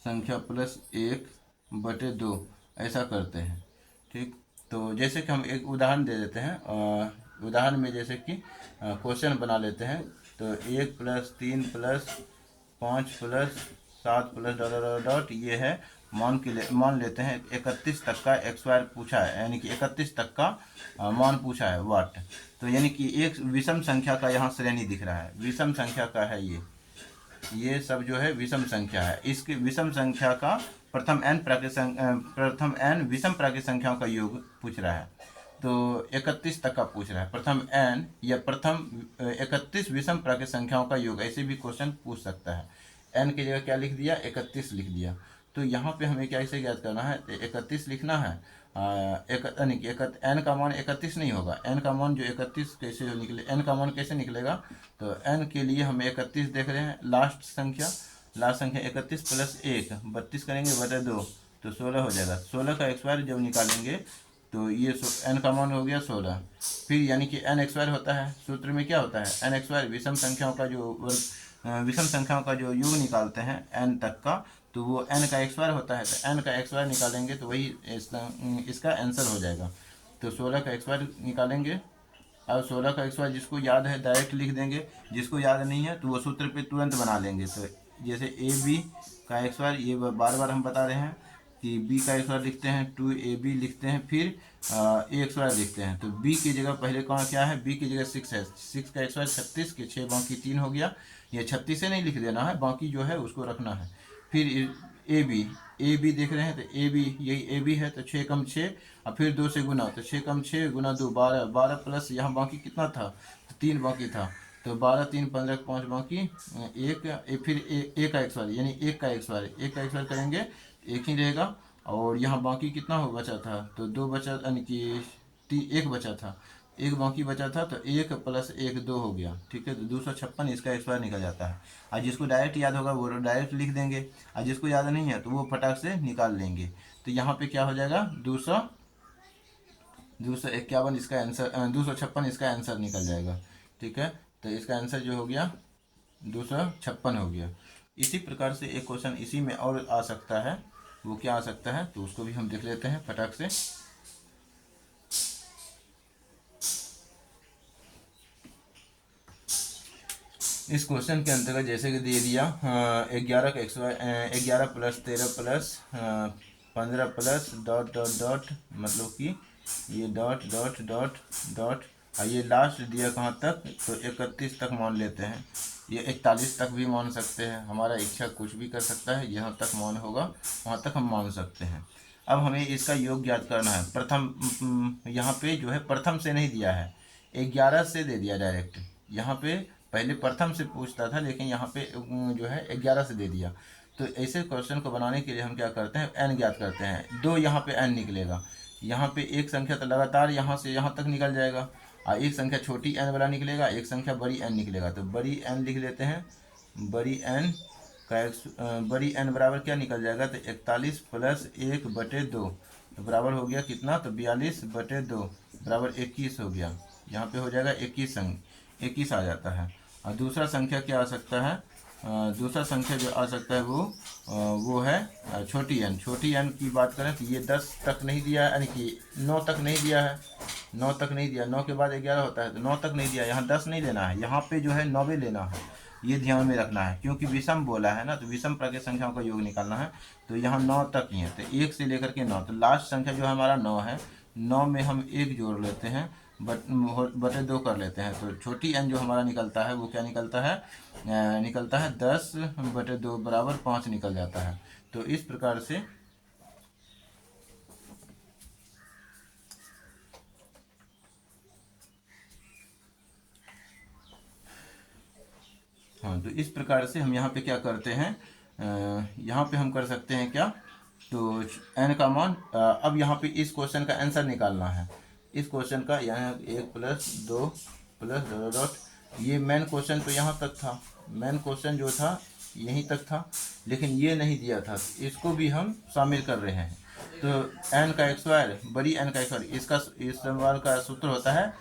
संख्या प्लस 1 बटे 2 ऐसा करते हैं, ठीक। तो जैसे कि हम एक उदाहरण दे देते हैं, उदाहरण में जैसे कि क्वेश्चन बना लेते हैं। तो 1 plus 3 plus 5 plus 7 plus dot ये है, मान लेते हैं 31 तक का x वायर पूछा है, यानी कि 31 तक का मान पूछा है वाट। तो यानी कि एक विषम संख्या का यहाँ श्रेणी दिख रहा है, विषम संख्या का है ये सब जो है विषम संख्या है। इसके विषम संख्या का प्रथम n विषम प्राकृत संख्याओं का योग पूछ रहा है। तो 31 तक का पूछ रहा है, प्रथम n या प्रथम 31 विषम प्राकृत संख्याओं का योग, ऐसे भी क्वेश्चन पूछ सकता है। n की जगह क्या लिख दिया, 31 लिख दिया। तो यहाँ पे हमें क्या ऐसे ज्ञात करना है, 31 लिखना है। n का मान 31 नहीं होगा, n का मान जो 31 कैसे निकले, n का मान कैसे निकलेगा। तो n के लिए हम 31 देख रहे हैं, लास्ट संख्या 31 प्लस 1 32 करेंगे बटे 2 तो 16 हो जाएगा। 16 का x वर्ग जब निकालेंगे तो ये n का मान हो गया 16। फिर यानी कि n x वर्ग होता है, सूत्र में क्या होता है n x वर्ग, विषम संख्याओं का जो योग निकालते हैं n तक का, तो वो n का x वर्ग होता है। तो n का x वर्ग निकालेंगे तो वही इसका आंसर हो जाएगा। तो 16 का x वर्ग निकालेंगे। अब 16 का x वर्ग जिसको याद है डायरेक्ट लिख देंगे, जिसको याद नहीं है तो वो सूत्र पे तुरंत बना लेंगे। तो जैसे AB का एक्स वायर, ये बार बार हम बता रहे हैं कि बी का एक्स वायर लिखते हैं, 2ab लिखते हैं, फिर ए एक्स वायर लिखते हैं। तो बी की जगह पहले कौन क्या है, बी की जगह 6 है, 6 का एक्स वायर 36 के 6 बाकी 3 हो गया। ये 36 से नहीं लिख देना है, बाकी जो है उसको रखना है। फिर ए बी देख रहे हैं, तो ए बी यही ए बी है, तो 6 कम 6 और फिर 2 से गुना, तो 6 कम 6 गुना 2 12, 12 प्लस यहाँ बाकी कितना था, तो 3 बाकी था, तो 12 3 15 5 बाकी फिर ए का एक्स वायर, यानी एक का एक्स वायर करेंगे, एक ही रहेगा। और यहाँ बाकी कितना हो बचा था, तो 2 बचा, यानी कि 1 बचा था, एक बाकी बचा था, तो 1 प्लस 1 2 हो गया। ठीक है, तो 256 इसका एक्स वायर निकल जाता है। और जिसको डायरेक्ट याद होगा वो डायरेक्ट लिख देंगे, और जिसको याद नहीं है तो वो फटाक से निकाल लेंगे। तो यहाँ पे क्या हो जाएगा, 251 इसका आंसर, 256 इसका आंसर निकल जाएगा। ठीक है, तो इसका आंसर जो हो गया 256 हो गया। इसी प्रकार से एक क्वेश्चन इसी में और आ सकता है, वो क्या आ सकता है, तो उसको भी हम देख लेते हैं फटाक से। इस क्वेश्चन के अंतर्गत जैसे कि दे दिया 11 का X Y, 11 plus 13 plus 15 plus dot dot dot, मतलब कि ये डॉट डॉट डॉट डॉट, और ये लास्ट दिया कहाँ तक, तो 31 तक मान लेते हैं। ये 41 तक भी मान सकते हैं, हमारा इच्छा कुछ भी कर सकता है, यहाँ तक मान होगा वहाँ तक हम मान सकते हैं। अब हमें इसका योग ज्ञात करना है। प्रथम यहाँ पे जो है प्रथम से नहीं दिया है, 11 से दे दिया डायरेक्ट। यहाँ पे पहले प्रथम से पूछता था, लेकिन यहाँ पे जो है 11 से दे दिया। तो ऐसे क्वेश्चन को बनाने के लिए हम क्या करते हैं, n ज्ञात करते हैं। 2 यहाँ पे n निकलेगा, यहाँ पे एक संख्या तो लगातार यहाँ से यहाँ तक निकल जाएगा, और एक संख्या छोटी n वाला निकलेगा, एक संख्या बड़ी n निकलेगा। तो बड़ी n लिख लेते हैं, बड़ी n का बड़ी n बराबर क्या निकल जाएगा, तो 41 प्लस 1/2, तो बराबर हो गया कितना, तो 42/2 बराबर 21 हो गया। यहाँ पे हो जाएगा 21 आ जाता है। और दूसरा संख्या क्या आ सकता है, दूसरा संख्या जो आ सकता है वो है छोटी n की बात करें तो ये 10 तक नहीं दिया है, यानी कि 9 तक नहीं दिया है, 9 तक नहीं दिया, 9 के बाद 11 होता है, तो 9 तक नहीं दिया। यहाँ 10 नहीं लेना है, यहाँ पे जो है 9 लेना है, ये ध्यान में रखना है, क्योंकि विषम बोला है ना, तो विषम प्राकृत संख्याओं का योग निकालना है। तो यहाँ 9 तक ही है, तो 1 से लेकर के 9, तो लास्ट संख्या जो हमारा 9 है, 9 में हम 1 जोड़ लेते हैं, बटे 2 कर लेते हैं, तो छोटी n जो हमारा निकलता है वो क्या निकलता है, 10/2 बराबर 5 निकल जाता है। तो इस प्रकार से हाँ, तो इस प्रकार से हम यहाँ पे क्या करते हैं, यहाँ पे हम कर सकते हैं क्या, तो n का मान, अब यहाँ पे इस क्वेश्चन का आंसर निकालना है। इस क्वेश्चन का यहाँ 1 प्लस 2 प्लस डॉट डॉट, ये मेन क्वेश्चन तो यहाँ तक था, मेन क्वेश्चन जो था यहीं तक था, लेकिन ये नहीं दिया था, इसको भी हम शामिल कर रहे हैं। तो n का एक्स वायर, बड़ी n का एक्स वायर, इसका इस सवाल का सूत्र होता है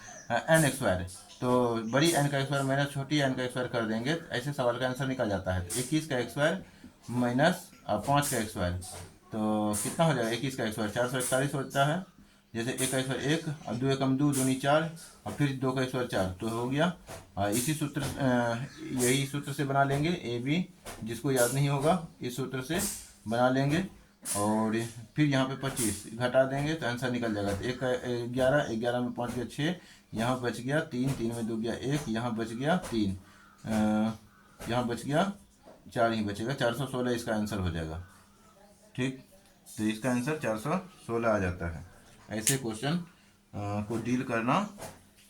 n एक्स वायर, तो बड़ी n का एक्स वायर माइनस छोटी n का एक्स वायर कर देंगे, ऐसे सवाल का आंसर निकल जाता है। तो 21 का एक्स वायर माइनस 5 का एक्स वायर, तो कितना हो जाएगा, 21 का एक्स वायर 441 होता है। जैसे 1 का एक्स वायर 1 और 2 एकम 2 दूनी 4 और फिर 2 का एक्स वायर 4, तो हो गया। इसी सूत्र यही सूत्र से बना लेंगे ए बी, जिसको याद नहीं होगा इस सूत्र से बना लेंगे, और फिर यहाँ पे 25 घटा देंगे तो आंसर निकल जाएगा। तो 1 का 11, 11 में 5 गया 6, यहाँ बच गया 3, 3 में 2 गया 1, यहाँ बच गया 3, यहाँ बच गया 4 ही बचेगा, 416 इसका आंसर हो जाएगा। ठीक, तो इसका आंसर 416 आ जाता है। ऐसे क्वेश्चन को डील करना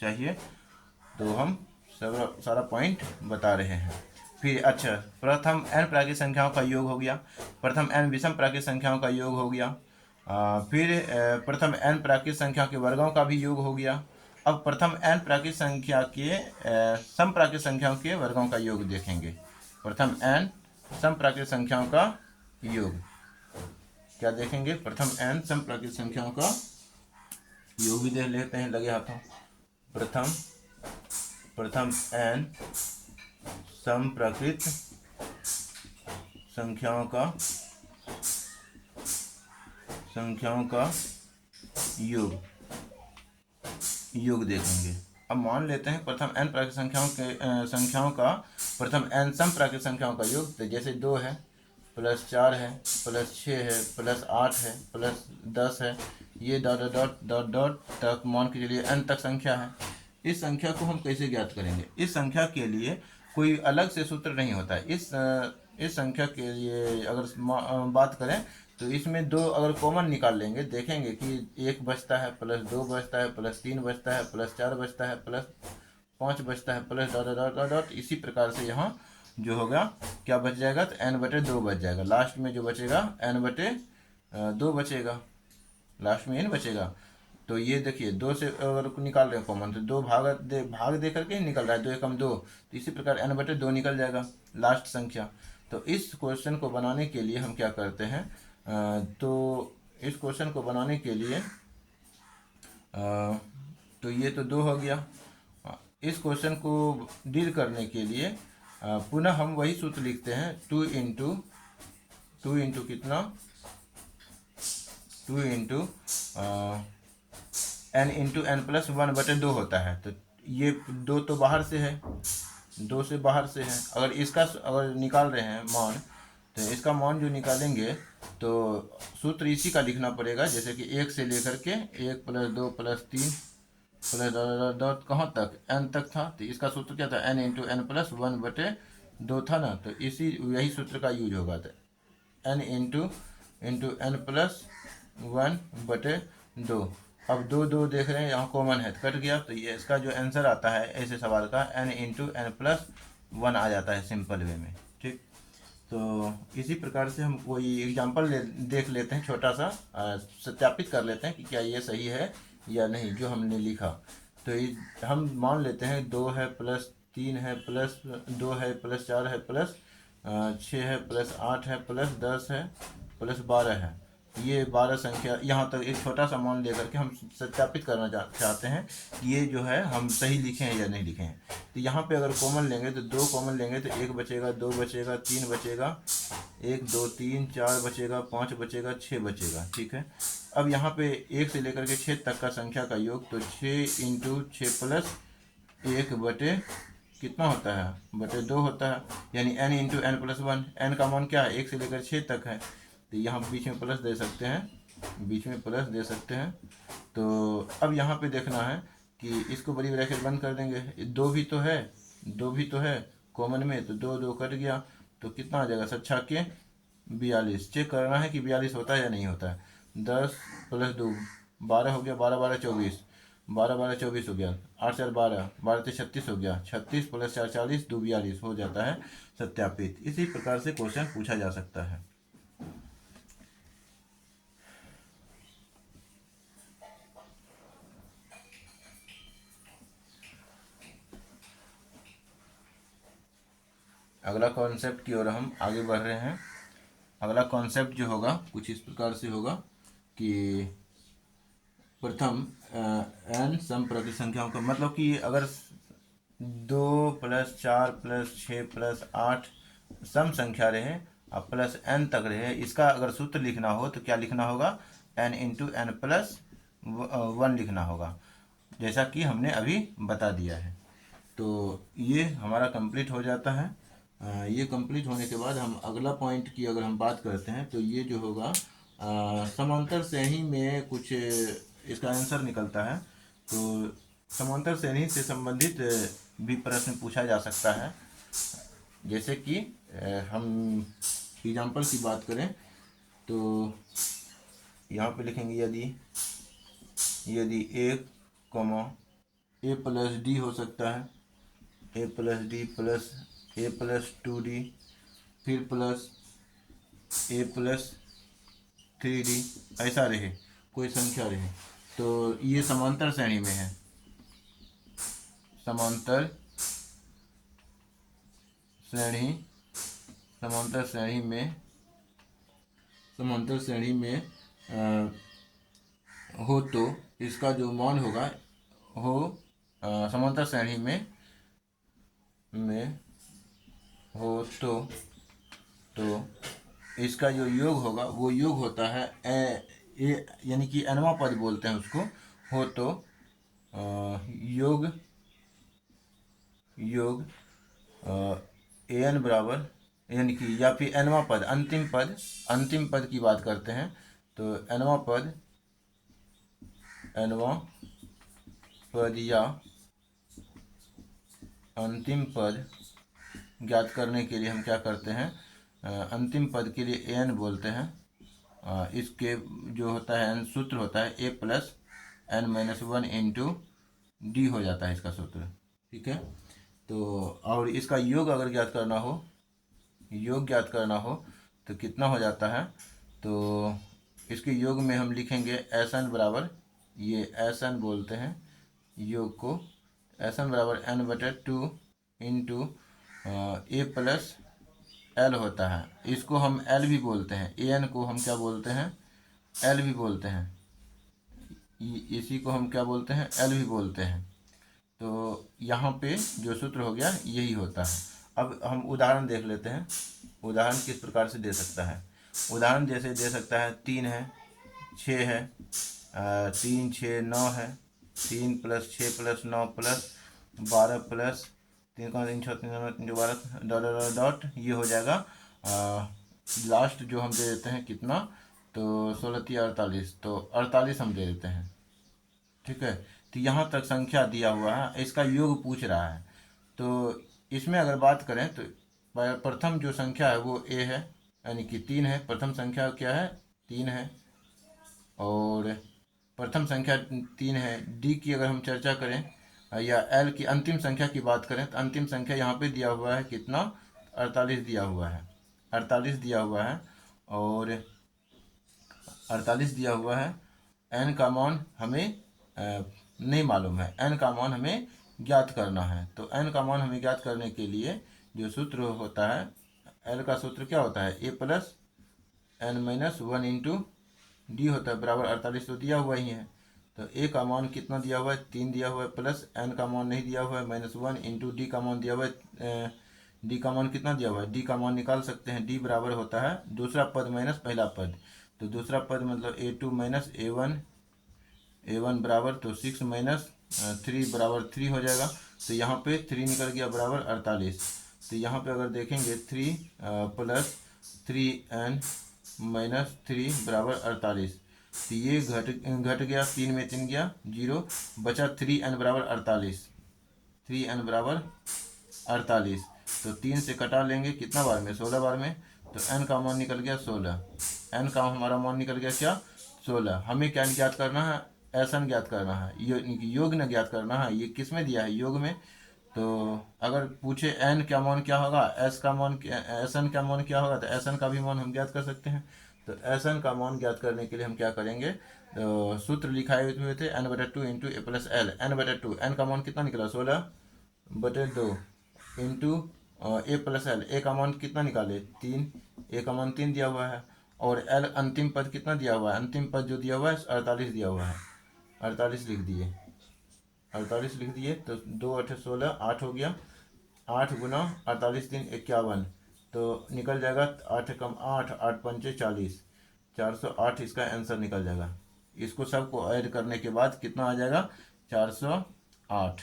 चाहिए, तो हम सारा पॉइंट बता रहे हैं। फिर अच्छा, प्रथम n प्राकृत संख्याओं का योग हो गया, प्रथम n विषम प्राकृत संख्याओं का योग हो गया, फिर प्रथम n प्राकृत संख्या के वर्गों का भी योग हो गया। अब प्रथम n प्राकृत संख्या के सम प्राकृत संख्याओं के वर्गों का योग देखेंगे। प्रथम n सम प्राकृत संख्याओं का योग क्या देखेंगे, प्रथम n सम प्राकृत संख्याओं का योग भी देख लेते हैं लगे हाथों। प्रथम n सम प्राकृत संख्याओं का योग देखेंगे। अब मान लेते हैं प्रथम n प्राकृत संख्याओं का प्रथम n सम प्राकृत संख्याओं का योग, तो जैसे 2 है प्लस 4 है, प्लस 6 है, प्लस 8 है, प्लस 10 है, ये dot dot dot dot dot तक मान के चलिए n तक संख्या है। इस संख्या को हम कैसे ज्ञात करेंगे? इस संख्या के लिए कोई अलग से सूत्र नहीं होता है। इस संख्या के लिए अगर बात करें तो इसमें दो अगर कॉमन निकाल लेंगे, देखेंगे कि 1 बचता है, प्लस 2 बचता है, प्लस 3 बचता है, प्लस 4 बचता है, प्लस 5 बचता है, plus dot dot dot dot. इसी प्रकार से यहाँ जो होगा क्या बच जाएगा? तो n/2 बच जाएगा। लास्ट में जो बचेगा n/2 बचेगा, लास्ट में n बचेगा। तो ये देखिए 2 से अगर निकाल रहे हैं कॉमन तो 2 भाग दे करके ही निकल रहा है, 2 एकम 2, तो इसी प्रकार n/2 निकल जाएगा लास्ट संख्या। तो इस क्वेश्चन को बनाने के लिए हम क्या करते हैं? तो इस क्वेश्चन को बनाने के लिए तो ये तो 2 हो गया। इस क्वेश्चन को डील करने के लिए पुनः हम वही सूत्र लिखते हैं, 2 इंटू कितना, 2 इंटू n/n+1/2 होता है। तो ये 2 तो बाहर से है, 2 से बाहर से है। अगर इसका अगर निकाल रहे हैं मान, तो इसका मान जो निकालेंगे तो सूत्र इसी का लिखना पड़ेगा, जैसे कि 1 से लेकर के 1 + 2 + 3 प्लस डॉट डॉट कहाँ तक, n तक था। तो इसका सूत्र क्या था? n/n+1/2 था ना। तो इसी यही सूत्र का यूज होगा। तो n/n+1/2। अब 2 देख रहे हैं यहाँ कॉमन है तो कट गया। तो ये इसका जो आंसर आता है ऐसे सवाल का n/n+1 आ जाता है सिंपल वे में। ठीक, तो इसी प्रकार से हम कोई एग्जाम्पल देख लेते हैं, छोटा सा सत्यापित कर लेते हैं कि क्या ये सही है या नहीं जो हमने लिखा। तो हम मान लेते हैं 2 है, प्लस 3 है, प्लस 2 है, प्लस 4 है, प्लस 6 है, प्लस 8 है, प्लस 10 है, प्लस 12 है। ये 12 संख्या यहाँ तक एक छोटा सा मान लेकर के हम सत्यापित करना चाहते हैं कि ये जो है हम सही लिखे हैं या नहीं लिखे हैं। तो यहाँ पे अगर कॉमन लेंगे तो 2 कॉमन लेंगे तो 1 बचेगा, 2 बचेगा, 3 बचेगा, 1 2 3 4 बचेगा, 5 बचेगा, 6 बचेगा। ठीक है, अब यहाँ पे 1 से लेकर के 6 तक का संख्या का योग, तो 6 इंटू 6 प्लस 1 बटे कितना होता है? बटे 2 होता है, यानी n/n+1। n का मान क्या है? 1 से लेकर 6 तक है। तो यहाँ बीच में प्लस दे सकते हैं, बीच में प्लस दे सकते हैं। तो अब यहाँ पे देखना है कि इसको बड़ी ब्रैकेट बंद कर देंगे। 2 भी तो है, 2 भी तो है कॉमन में, तो 2 2 कट गया। तो कितना आ जाएगा? 7 6 के 42। चेक करना है कि 42 होता है या नहीं होता है। 10 + 2 12 हो गया, 12 12 24, 12 12 24 हो गया, 8 4 12, 12 3 36 हो गया, 36 + 4 40, 2 42 हो जाता है सत्यापित। इसी प्रकार से क्वेश्चन पूछा जा सकता है। अगला कॉन्सेप्ट की ओर हम आगे बढ़ रहे हैं। अगला कॉन्सेप्ट जो होगा कुछ इस प्रकार से होगा कि प्रथम n सम प्रति संख्याओं का मतलब कि अगर 2 + 4 + 6 + 8 सम संख्या रहे और प्लस n तक रहे, इसका अगर सूत्र लिखना हो तो क्या लिखना होगा? n/n+1 लिखना होगा, जैसा कि हमने अभी बता दिया है। तो ये हमारा कंप्लीट हो जाता है। ये कंप्लीट होने के बाद हम अगला पॉइंट की अगर हम बात करते हैं तो ये जो होगा समांतर श्रेणी में कुछ इसका आंसर निकलता है। तो समांतर श्रेणी से संबंधित भी प्रश्न पूछा जा सकता है। जैसे कि हम एग्जाम्पल की बात करें तो यहाँ पे लिखेंगे यदि a, a + d हो सकता है, a + d plus a + 2d, फिर प्लस a + 3d, ऐसा रहे कोई संख्या रहे, तो ये समांतर श्रेणी में है। समांतर श्रेणी में हो तो इसका जो मान होगा हो समांतर श्रेणी में हो तो इसका जो योग होगा वो योग होता है यानी कि nवां पद बोलते हैं उसको। हो तो योग an यानी कि या फिर nवां पद, अंतिम पद की बात करते हैं तो nवां पद या अंतिम पद ज्ञात करने के लिए हम क्या करते हैं, अंतिम पद के लिए an बोलते हैं। इसके जो होता है सूत्र होता है a plus n minus 1 into D हो जाता है इसका सूत्र, ठीक है। तो और इसका योग अगर ज्ञात करना हो तो कितना हो जाता है, तो इसके योग में हम लिखेंगे एस एन बराबर, ये एस एन बोलते हैं योग को, एस एन बराबर n/2 into a plus L होता है। इसको हम एल भी बोलते हैं, ए एन को हम क्या बोलते हैं, एल भी बोलते हैं, इसी को हम क्या बोलते हैं, एल भी बोलते हैं। तो यहाँ पे जो सूत्र हो गया यही होता है। अब हम उदाहरण देख लेते हैं, उदाहरण किस प्रकार से दे सकता है। उदाहरण जैसे दे सकता है 3 है, 6 है, 3 6 9 है, 3 प्लस 6 प्लस 9 प्लस 12 प्लस 3 का 3 6 3 12 डॉट ये हो जाएगा। लास्ट जो हम दे देते हैं कितना, तो 16 3 48, तो 48 हम दे देते हैं, ठीक है। तो यहाँ तक संख्या दिया हुआ है, इसका योग पूछ रहा है। तो इसमें अगर बात करें तो प्रथम जो संख्या है वो ए है, यानी कि 3 है। प्रथम संख्या क्या है, 3 है, और प्रथम संख्या 3 है। डी की अगर हम चर्चा करें या एल की अंतिम संख्या की बात करें तो अंतिम संख्या यहाँ पे दिया हुआ है कितना, 48 दिया हुआ है, 48 दिया हुआ है, और 48 दिया हुआ है। एन का मान हमें नहीं मालूम है, एन का मान हमें ज्ञात करना है। तो एन का मान हमें ज्ञात करने के लिए जो सूत्र होता है, एल का सूत्र क्या होता है, a plus n minus 1 into d होता है, बराबर 48 तो दिया हुआ ही है। तो ए का मान कितना दिया हुआ है, 3 दिया हुआ है, प्लस एन का मान नहीं दिया हुआ है, -1 इंटू डी का मान दिया हुआ है। डी का मान कितना दिया हुआ है, डी का मान निकाल सकते हैं। डी बराबर होता है दूसरा पद माइनस पहला पद, तो दूसरा पद मतलब a2 माइनस a1 बराबर, तो 6 माइनस 3 बराबर 3 हो जाएगा। तो यहाँ पे 3 निकल गया बराबर 48। तो यहाँ पे अगर देखेंगे 3 प्लस 3n माइनस 3 बराबर 48, तो ये घट गया, 3 में 3 गया 0, बचा 3n बराबर 48, 3n बराबर 48। तो 3 से कटा लेंगे कितना बार में, 16 बार में, तो n का मान निकल गया 16, n का हमारा मान निकल गया क्या, 16। हमें क्या ज्ञात करना है, एसन ज्ञात करना है, योग न ज्ञात करना है। ये किस में दिया है, योग में। तो अगर पूछे एन का मान क्या होगा, एस का मान, एसन का मान क्या होगा, तो एसन का भी मान हम ज्ञात कर सकते हैं। तो एसन का मान ज्ञात करने के लिए हम क्या करेंगे, तो सूत्र लिखाए हुए थे n/2 into a plus L, n/2, N का मान कितना निकला 16/2 इंटू ए प्लस एल, ए का मान कितना निकाले 3, ए का मान 3 दिया हुआ है, और एल अंतिम पद कितना दिया हुआ है, अंतिम पद जो दिया हुआ है 48 दिया हुआ है, 48 लिख दिए, 48 लिख दिए। तो 2 8 16, 8 हो गया, 8 गुना 48 3 51, तो निकल जाएगा 8 कम 8, 8 पंचे 40, 408 इसका आंसर निकल जाएगा। इसको सबको ऐड करने के बाद कितना आ जाएगा, 408।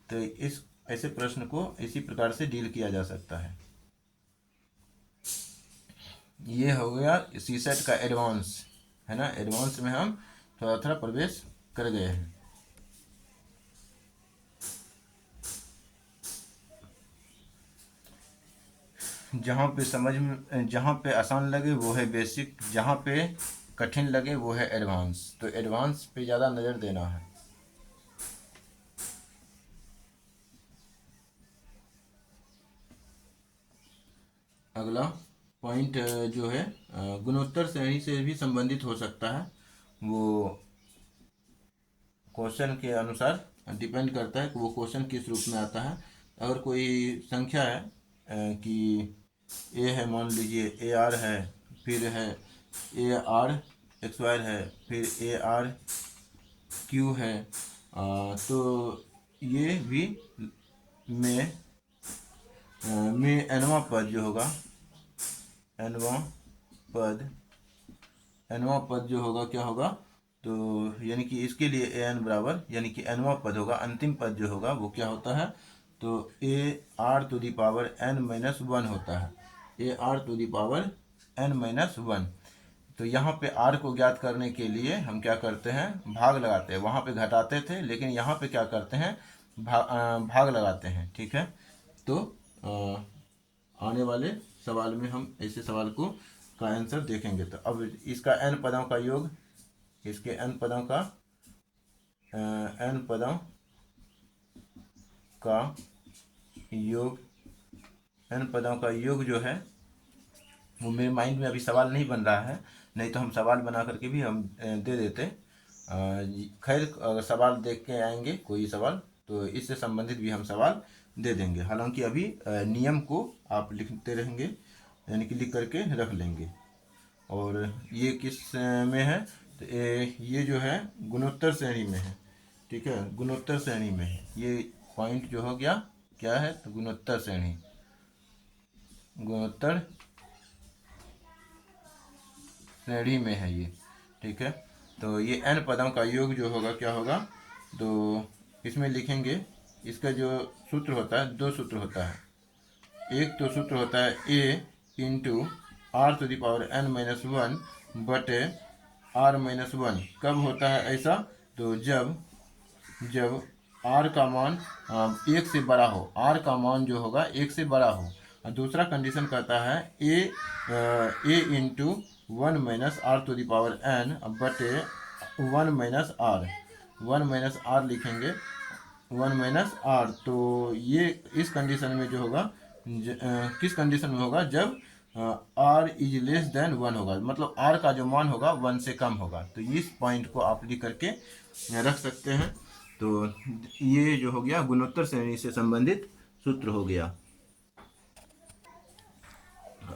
तो इस ऐसे प्रश्न को इसी प्रकार से डील किया जा सकता है। ये हो गया सीसेट का एडवांस, है ना। एडवांस में हम थोड़ा थोड़ा प्रवेश कर गए हैं। जहाँ पे समझ में, जहाँ पे आसान लगे वो है बेसिक, जहाँ पे कठिन लगे वो है एडवांस। तो एडवांस पे ज़्यादा नज़र देना है। अगला पॉइंट जो है गुणोत्तर श्रेणी से भी संबंधित हो सकता है। वो क्वेश्चन के अनुसार डिपेंड करता है कि वो क्वेश्चन किस रूप में आता है। अगर कोई संख्या है कि ए है, मान लीजिए ए आर है, फिर है ए आर एक्स वायर है, फिर ए आर क्यू है, तो ये भी में एनवा पद जो होगा, एनवा पद जो होगा क्या होगा, तो यानी कि इसके लिए ए एन बराबर, यानी कि एनवा पद होगा, अंतिम पद जो होगा वो क्या होता है, तो A R to the power n-1 होता है। A R to the power n minus one. तो यहाँ पे r को ज्ञात करने के लिए हम क्या करते हैं, भाग लगाते हैं। वहाँ पे घटाते थे, लेकिन यहाँ पे क्या करते हैं, भाग लगाते हैं। ठीक है, तो आने वाले सवाल में हम ऐसे सवाल को का आंसर देखेंगे। तो अब इसका n पदों का योग, इसके n पदों का योग, n पदों का योग जो है वो मेरे माइंड में अभी सवाल नहीं बन रहा है, नहीं तो हम सवाल बना करके भी हम दे देते। खैर, अगर सवाल देख के आएंगे कोई सवाल तो इससे संबंधित भी हम सवाल दे देंगे। हालांकि अभी नियम को आप लिखते रहेंगे, यानी कि लिख करके रख लेंगे। और ये किस में है, तो ये जो है गुणोत्तर श्रेणी में है। ठीक है, गुणोत्तर श्रेणी में है। ये पॉइंट जो हो गया क्या है, तो गुणोत्तर श्रेणी, गुणोत्तर श्रेणी में है ये। ठीक है, तो ये n पदों का योग जो होगा क्या होगा, तो इसमें लिखेंगे। इसका जो सूत्र होता है, दो सूत्र होता है। एक तो सूत्र होता है a into R to the power n minus one बटे r माइनस वन। कब होता है ऐसा, तो जब r का मान एक से बड़ा हो, r का मान जो होगा एक से बड़ा हो। और दूसरा कंडीशन कहता है a into one minus R to the power n बटे one minus R, one minus R लिखेंगे, वन माइनस आर। तो ये इस कंडीशन में जो होगा, किस कंडीशन में होगा, जब R is less than one होगा, मतलब आर का जो मान होगा वन से कम होगा। तो इस पॉइंट को आप लिख करके रख सकते हैं। तो ये जो हो गया गुणोत्तर श्रेणी से संबंधित सूत्र हो गया।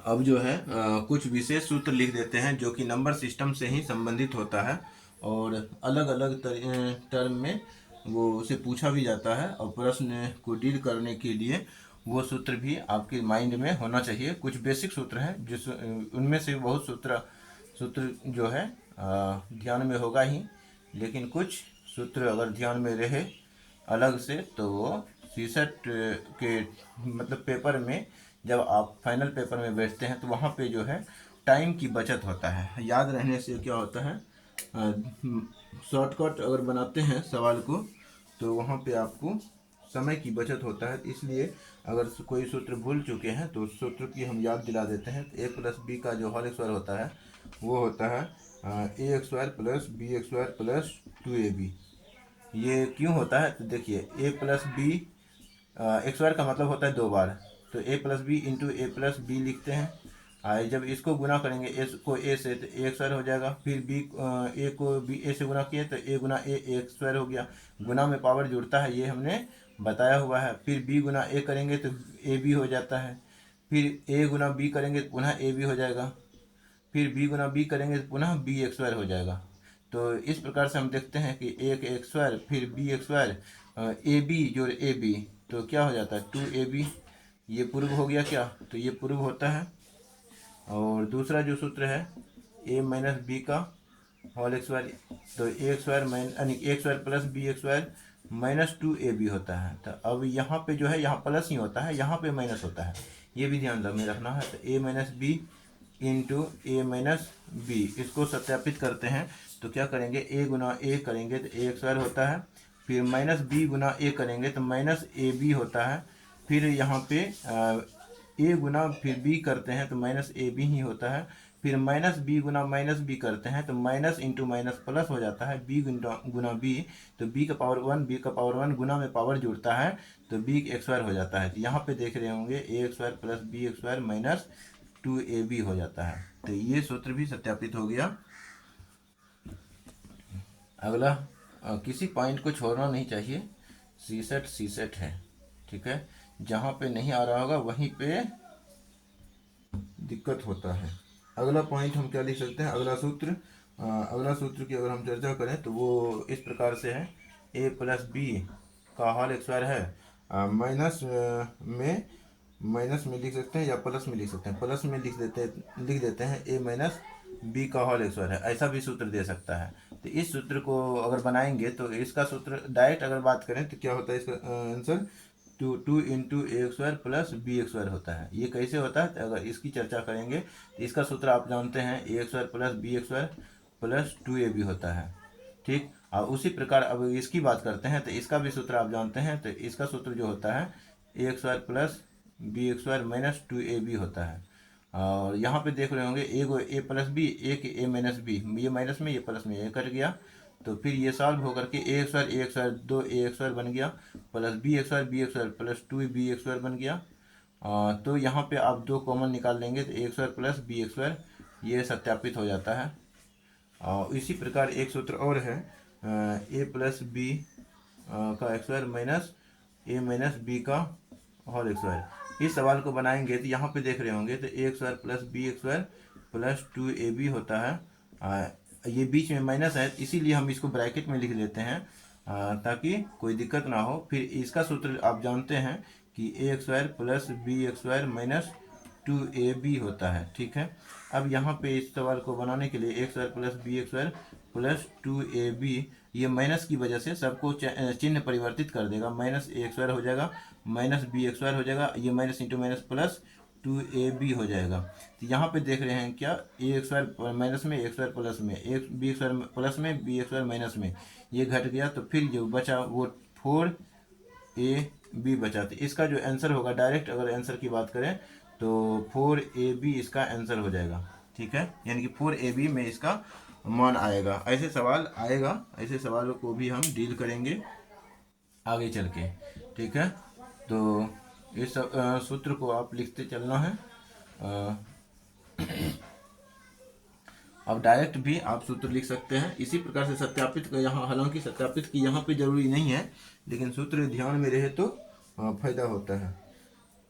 अब जो है कुछ विशेष सूत्र लिख देते हैं जो कि नंबर सिस्टम से ही संबंधित होता है, और अलग अलग टर्म में वो उसे पूछा भी जाता है, और प्रश्न को डील करने के लिए वो सूत्र भी आपके माइंड में होना चाहिए। कुछ बेसिक सूत्र हैं जिस उनमें से बहुत सूत्र जो है ध्यान में होगा ही, लेकिन कुछ सूत्र अगर ध्यान में रहे अलग से, तो वो सीसेट के मतलब पेपर में जब आप फाइनल पेपर में बैठते हैं तो वहाँ पे जो है टाइम की बचत होता है। याद रहने से क्या होता है, शॉर्टकट अगर बनाते हैं सवाल को तो वहाँ पे आपको समय की बचत होता है। इसलिए अगर कोई सूत्र भूल चुके हैं तो उस सूत्र की हम याद दिला देते हैं। ए प्लस बी का जो होल स्क्वायर होता है वो होता है a x square plus b x square plus two a b. ये क्यों होता है, तो देखिए a plus b x square का मतलब होता है दो बार, तो a plus b into a plus b लिखते हैं। जब इसको गुना करेंगे ए को ए से, तो ए स्क्वायर हो जाएगा। फिर बी ए को बी ए से गुना किए तो ए गुना ए स्क्वायर हो गया। गुना में पावर जुड़ता है, ये हमने बताया हुआ है। फिर बी गुना ए करेंगे तो ए बी हो जाता है। फिर ए गुना बी करेंगे तो पुनः ए बी हो जाएगा। फिर बी गुना बी करेंगे तो पुनः बी एक्स स्क्वायर हो जाएगा। तो इस प्रकार से हम देखते हैं कि एक एक्स स्क्वायर फिर B x square A B जोड़ ए बी, तो क्या हो जाता है टू ए बी। ये पूर्व हो गया क्या, तो ये पूर्व होता है। और दूसरा जो सूत्र है ए माइनस बी का होल स्क्वायर, तो ए स्क्वायर यानी a square plus b x square minus two a b होता है। तो अब यहाँ पे जो है यहाँ प्लस ही होता है, यहाँ पे माइनस होता है, ये भी ध्यान में रखना है। तो ए minus b into a minus B, इसको सत्यापित करते हैं तो क्या करेंगे, ए गुना ए करेंगे तो ए स्क्वायर होता है। फिर माइनस बी गुना ए करेंगे तो माइनस ए बी होता है। फिर यहाँ पे ए गुना फिर बी करते हैं तो माइनस ए बी ही होता है। फिर माइनस बी गुना माइनस बी करते हैं तो माइनस इंटू माइनस प्लस हो जाता है। बी गुना बी, तो बी का पावर वन, बी का पावर वन गुना में पावर जुड़ता है तो बी एक्स स्क्वायर हो जाता है। तो यहाँ पे देख रहे होंगे a x square plus b x square minus two a B हो जाता है। तो ये सूत्र भी सत्यापित हो गया। अगला किसी पॉइंट को छोड़ना नहीं चाहिए, सी सेट है। ठीक है, जहाँ पे नहीं आ रहा होगा वहीं पे दिक्कत होता है। अगला पॉइंट हम क्या लिख सकते हैं, अगला सूत्र की अगर हम चर्चा करें तो वो इस प्रकार से है, ए प्लस बी का होल स्क्वायर है माइनस में लिख सकते हैं या प्लस में लिख सकते हैं। प्लस में लिख देते हैं ए माइनस बी का होल स्क्वायर है, ऐसा भी सूत्र दे सकता है। तो इस सूत्र को अगर बनाएंगे तो इसका सूत्र डायरेक्ट अगर बात करें तो क्या होता है इसका आंसर, टू इंटू ए स्क्वायर प्लस बी स्क्वायर होता है। ये कैसे होता है, तो अगर इसकी चर्चा करेंगे तो इसका सूत्र आप जानते हैं, a square plus B square plus 2ab होता है, ठीक। और उसी प्रकार अब इसकी बात करते हैं तो इसका भी सूत्र आप जानते हैं, तो इसका सूत्र जो होता है a square plus B square minus 2ab होता है। और यहाँ पे देख रहे होंगे एक ए प्लस बी, एक ए माइनस बी, ये माइनस में ये प्लस में ये कट गया, तो फिर ये सॉल्व होकर के ए स्क्वायर दो ए स्क्वायर बन गया plus B square plus 2b square बन गया। तो यहाँ पे आप दो कॉमन निकाल लेंगे तो a square plus B square ये सत्यापित हो जाता है। और इसी प्रकार एक सूत्र और है, ए प्लस बी का स्क्वायर माइनस ए माइनस बी का होल स्क्वायर। इस सवाल को बनाएंगे तो यहाँ पे देख रहे होंगे तो a square plus B square plus 2ab होता है। ये बीच में माइनस है इसीलिए हम इसको ब्रैकेट में लिख लेते हैं ताकि कोई दिक्कत ना हो। फिर इसका सूत्र आप जानते हैं कि a square plus B square minus 2ab होता है, ठीक है। अब यहाँ पे इस सवाल को बनाने के लिए a square plus B square plus 2ab, ये माइनस की वजह से सबको चिन्ह परिवर्तित कर देगा, माइनस ए स्क्वायर हो जाएगा माइनस बी स्क्वायर हो जाएगा, ये minus into minus plus 2ab हो जाएगा। तो यहाँ पे देख रहे हैं क्या, ए स्क्वायर माइनस में ए स्क्वायर प्लस में, ए बी स्क्वायर प्लस में बी स्क्वायर माइनस में, ये घट गया तो फिर जो बचा वो 4ab बचा। तो इसका जो आंसर होगा डायरेक्ट अगर आंसर की बात करें तो 4ab इसका आंसर हो जाएगा, ठीक है। यानी कि 4ab में इसका मान आएगा। ऐसे सवाल आएगा, ऐसे सवालों को भी हम डील करेंगे आगे चल के, ठीक है। तो इस सूत्र को आप लिखते चलना है। अब डायरेक्ट भी आप सूत्र लिख सकते हैं इसी प्रकार से सत्यापित, यहाँ हालांकि सत्यापित की यहाँ पे जरूरी नहीं है, लेकिन सूत्र ध्यान में रहे तो फायदा होता है।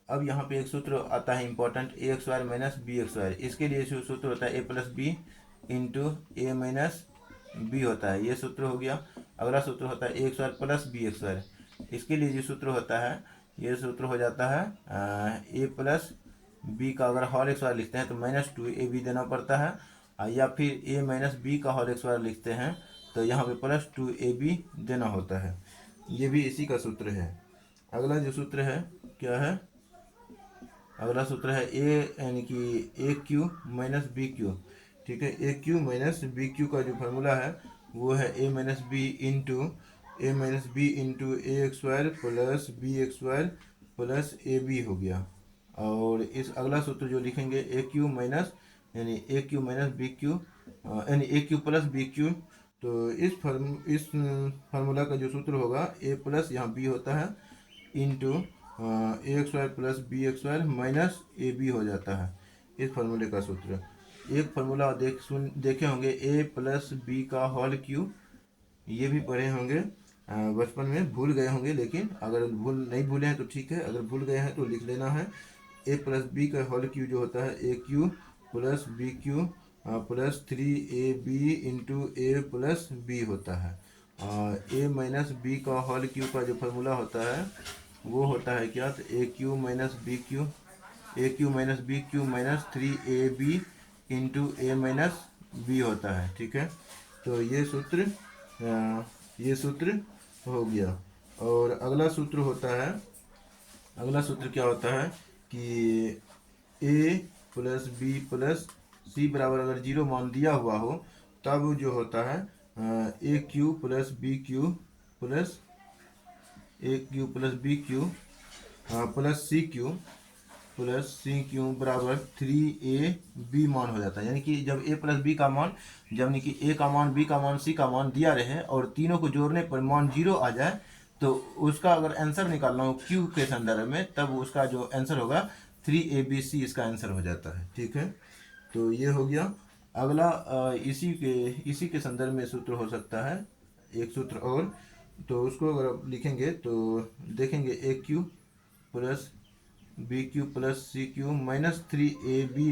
अब यहाँ पे एक सूत्र आता है इंपॉर्टेंट, ए स्क्वायर माइनस बी स्क्वायर। इसके लिए जो सूत्र होता है a plus b into a minus b होता है, ये सूत्र हो गया। अगला सूत्र होता है a square plus B square. इसके लिए जो सूत्र होता है ये सूत्र हो जाता है ए प्लस बी का अगर होल स्क्वायर लिखते हैं तो माइनस 2ab देना पड़ता है, या फिर ए माइनस बी का होल स्क्वायर लिखते हैं तो यहाँ पे प्लस 2ab देना होता है। ये भी इसी का सूत्र है। अगला जो सूत्र है क्या है, अगला सूत्र है ए यानी कि a cube minus b cube, ठीक है। A cube minus b cube का जो फार्मूला है वो है a minus b into A square plus B square plus a B हो गया। और इस अगला सूत्र जो लिखेंगे ए क्यू माइनस यानी ए क्यू माइनस बी क्यू यानी ए क्यू प्लस बी क्यू। तो इस फार्मूला का जो सूत्र होगा ए प्लस यहाँ बी होता है into A square plus B square minus A B हो जाता है इस फार्मूले का सूत्र। एक फार्मूला देखे होंगे ए प्लस बी का होल क्यू, ये भी पढ़े होंगे बचपन में, भूल गए होंगे, लेकिन अगर नहीं भूले हैं तो ठीक है, अगर भूल गए हैं तो लिख लेना है। ए प्लस बी का होल क्यू जो होता है a cube plus b cube plus 3ab into a plus b होता है। ए माइनस बी का होल क्यू का जो फार्मूला होता है वो होता है क्या, तो a cube minus b cube minus b cube minus 3ab into a minus b होता है, ठीक है। तो ये सूत्र हो गया। और अगला सूत्र होता है, अगला सूत्र क्या होता है कि ए प्लस बी प्लस सी बराबर अगर 0 मान दिया हुआ हो तब जो होता है a cube plus b cube plus b cube plus c cube बराबर 3ab मान हो जाता है। यानी कि जब a प्लस बी का मान, जब कि a का मान b का मान c का मान दिया रहे और तीनों को जोड़ने पर मान 0 आ जाए तो उसका अगर आंसर निकालना हो q के संदर्भ में तब उसका जो आंसर होगा 3abc इसका आंसर हो जाता है, ठीक है। तो ये हो गया। अगला इसी के संदर्भ में सूत्र हो सकता है एक सूत्र और, तो उसको अगर आप लिखेंगे तो देखेंगे a cube plus b cube plus c cube minus 3abc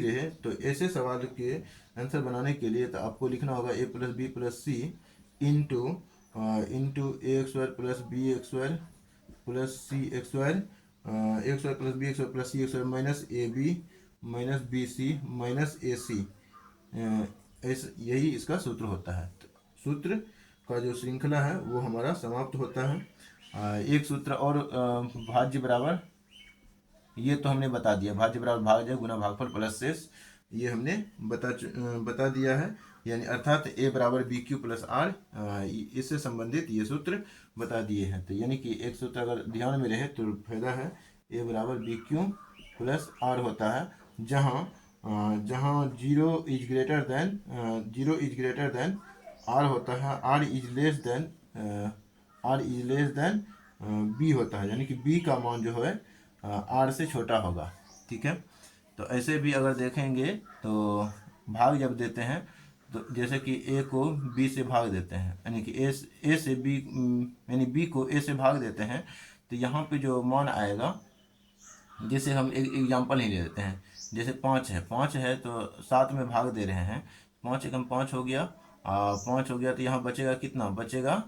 रहे। तो ऐसे सवाल के आंसर बनाने के लिए तो आपको लिखना होगा a plus b plus c into A square plus B square plus c square a square plus B square plus c square minus A b minus b c minus a c, यही इसका सूत्र होता है। सूत्र का जो श्रृंखला है वो हमारा समाप्त होता है। एक सूत्र और भाज्य बराबर, ये तो हमने बता दिया, भाज्य बराबर भाज्य गुना भागफल प्लस शेष, ये हमने बता दिया है। यानी अर्थात ए बराबर बी क्यू प्लस आर, इससे संबंधित ये सूत्र बता दिए हैं। तो यानी कि एक सूत्र अगर ध्यान में रहे तो फायदा है, ए बराबर बी क्यू प्लस आर होता है, जहाँ zero is greater than R होता है, R is less than B होता है, यानी कि बी का मान जो है आर से छोटा होगा। ठीक है, तो ऐसे भी अगर देखेंगे तो भाग जब देते हैं तो जैसे कि ए को बी से भाग देते हैं, यानी कि ए से बी, यानी बी को ए से भाग देते हैं, तो यहाँ पे जो मान आएगा, जैसे हम एक एग्जांपल ही ले लेते हैं, जैसे 5 है तो 7 में भाग दे रहे हैं, 5 एकम 5 हो गया, 5 हो गया, तो यहाँ बचेगा कितना, बचेगा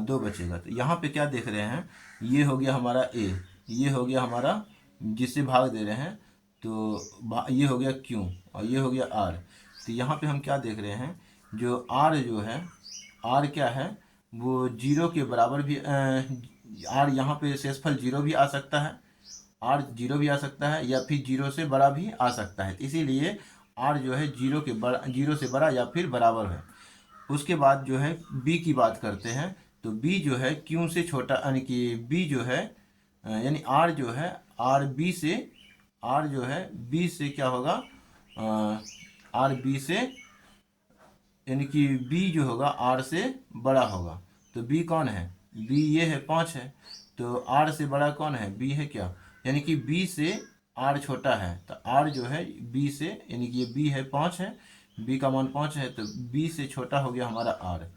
2 बचेगा। तो यहाँ पे क्या देख रहे हैं, ये हो गया हमारा ए, ये हो गया हमारा जिससे भाग दे रहे हैं, तो ये हो गया क्यू और ये हो गया आर। तो यहाँ पे हम क्या देख रहे हैं, जो आर जो है, आर क्या है, वो जीरो के बराबर भी, आर यहाँ पे शेषफल जीरो भी आ सकता है, आर जीरो भी आ सकता है, या फिर जीरो से बड़ा भी आ सकता है, इसीलिए आर जो है जीरो से बड़ा या फिर बराबर है। उसके बाद जो है बी की बात करते हैं, तो बी जो है क्यू से छोटा, यानी कि बी जो है, यानी आर जो है, आर जो है बी से क्या होगा, आर बी से, यानी कि बी जो होगा आर से बड़ा होगा। तो बी कौन है, बी ये है 5 है, तो आर से बड़ा कौन है, बी है क्या, यानी कि बी से आर छोटा है, तो आर जो है बी से, यानी कि ये बी है 5 है, बी का मान 5 है, तो बी से छोटा हो गया हमारा आर।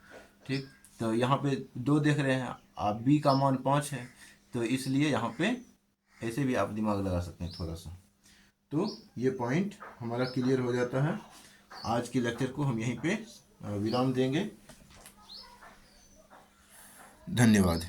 ठीक, तो यहाँ पे 2 देख रहे हैं आप, बी का मान 5 है, तो इसलिए यहाँ पे ऐसे भी आप दिमाग लगा सकते हैं थोड़ा सा। तो ये पॉइंट हमारा क्लियर हो जाता है। आज के लेक्चर को हम यहीं पे विराम देंगे। धन्यवाद।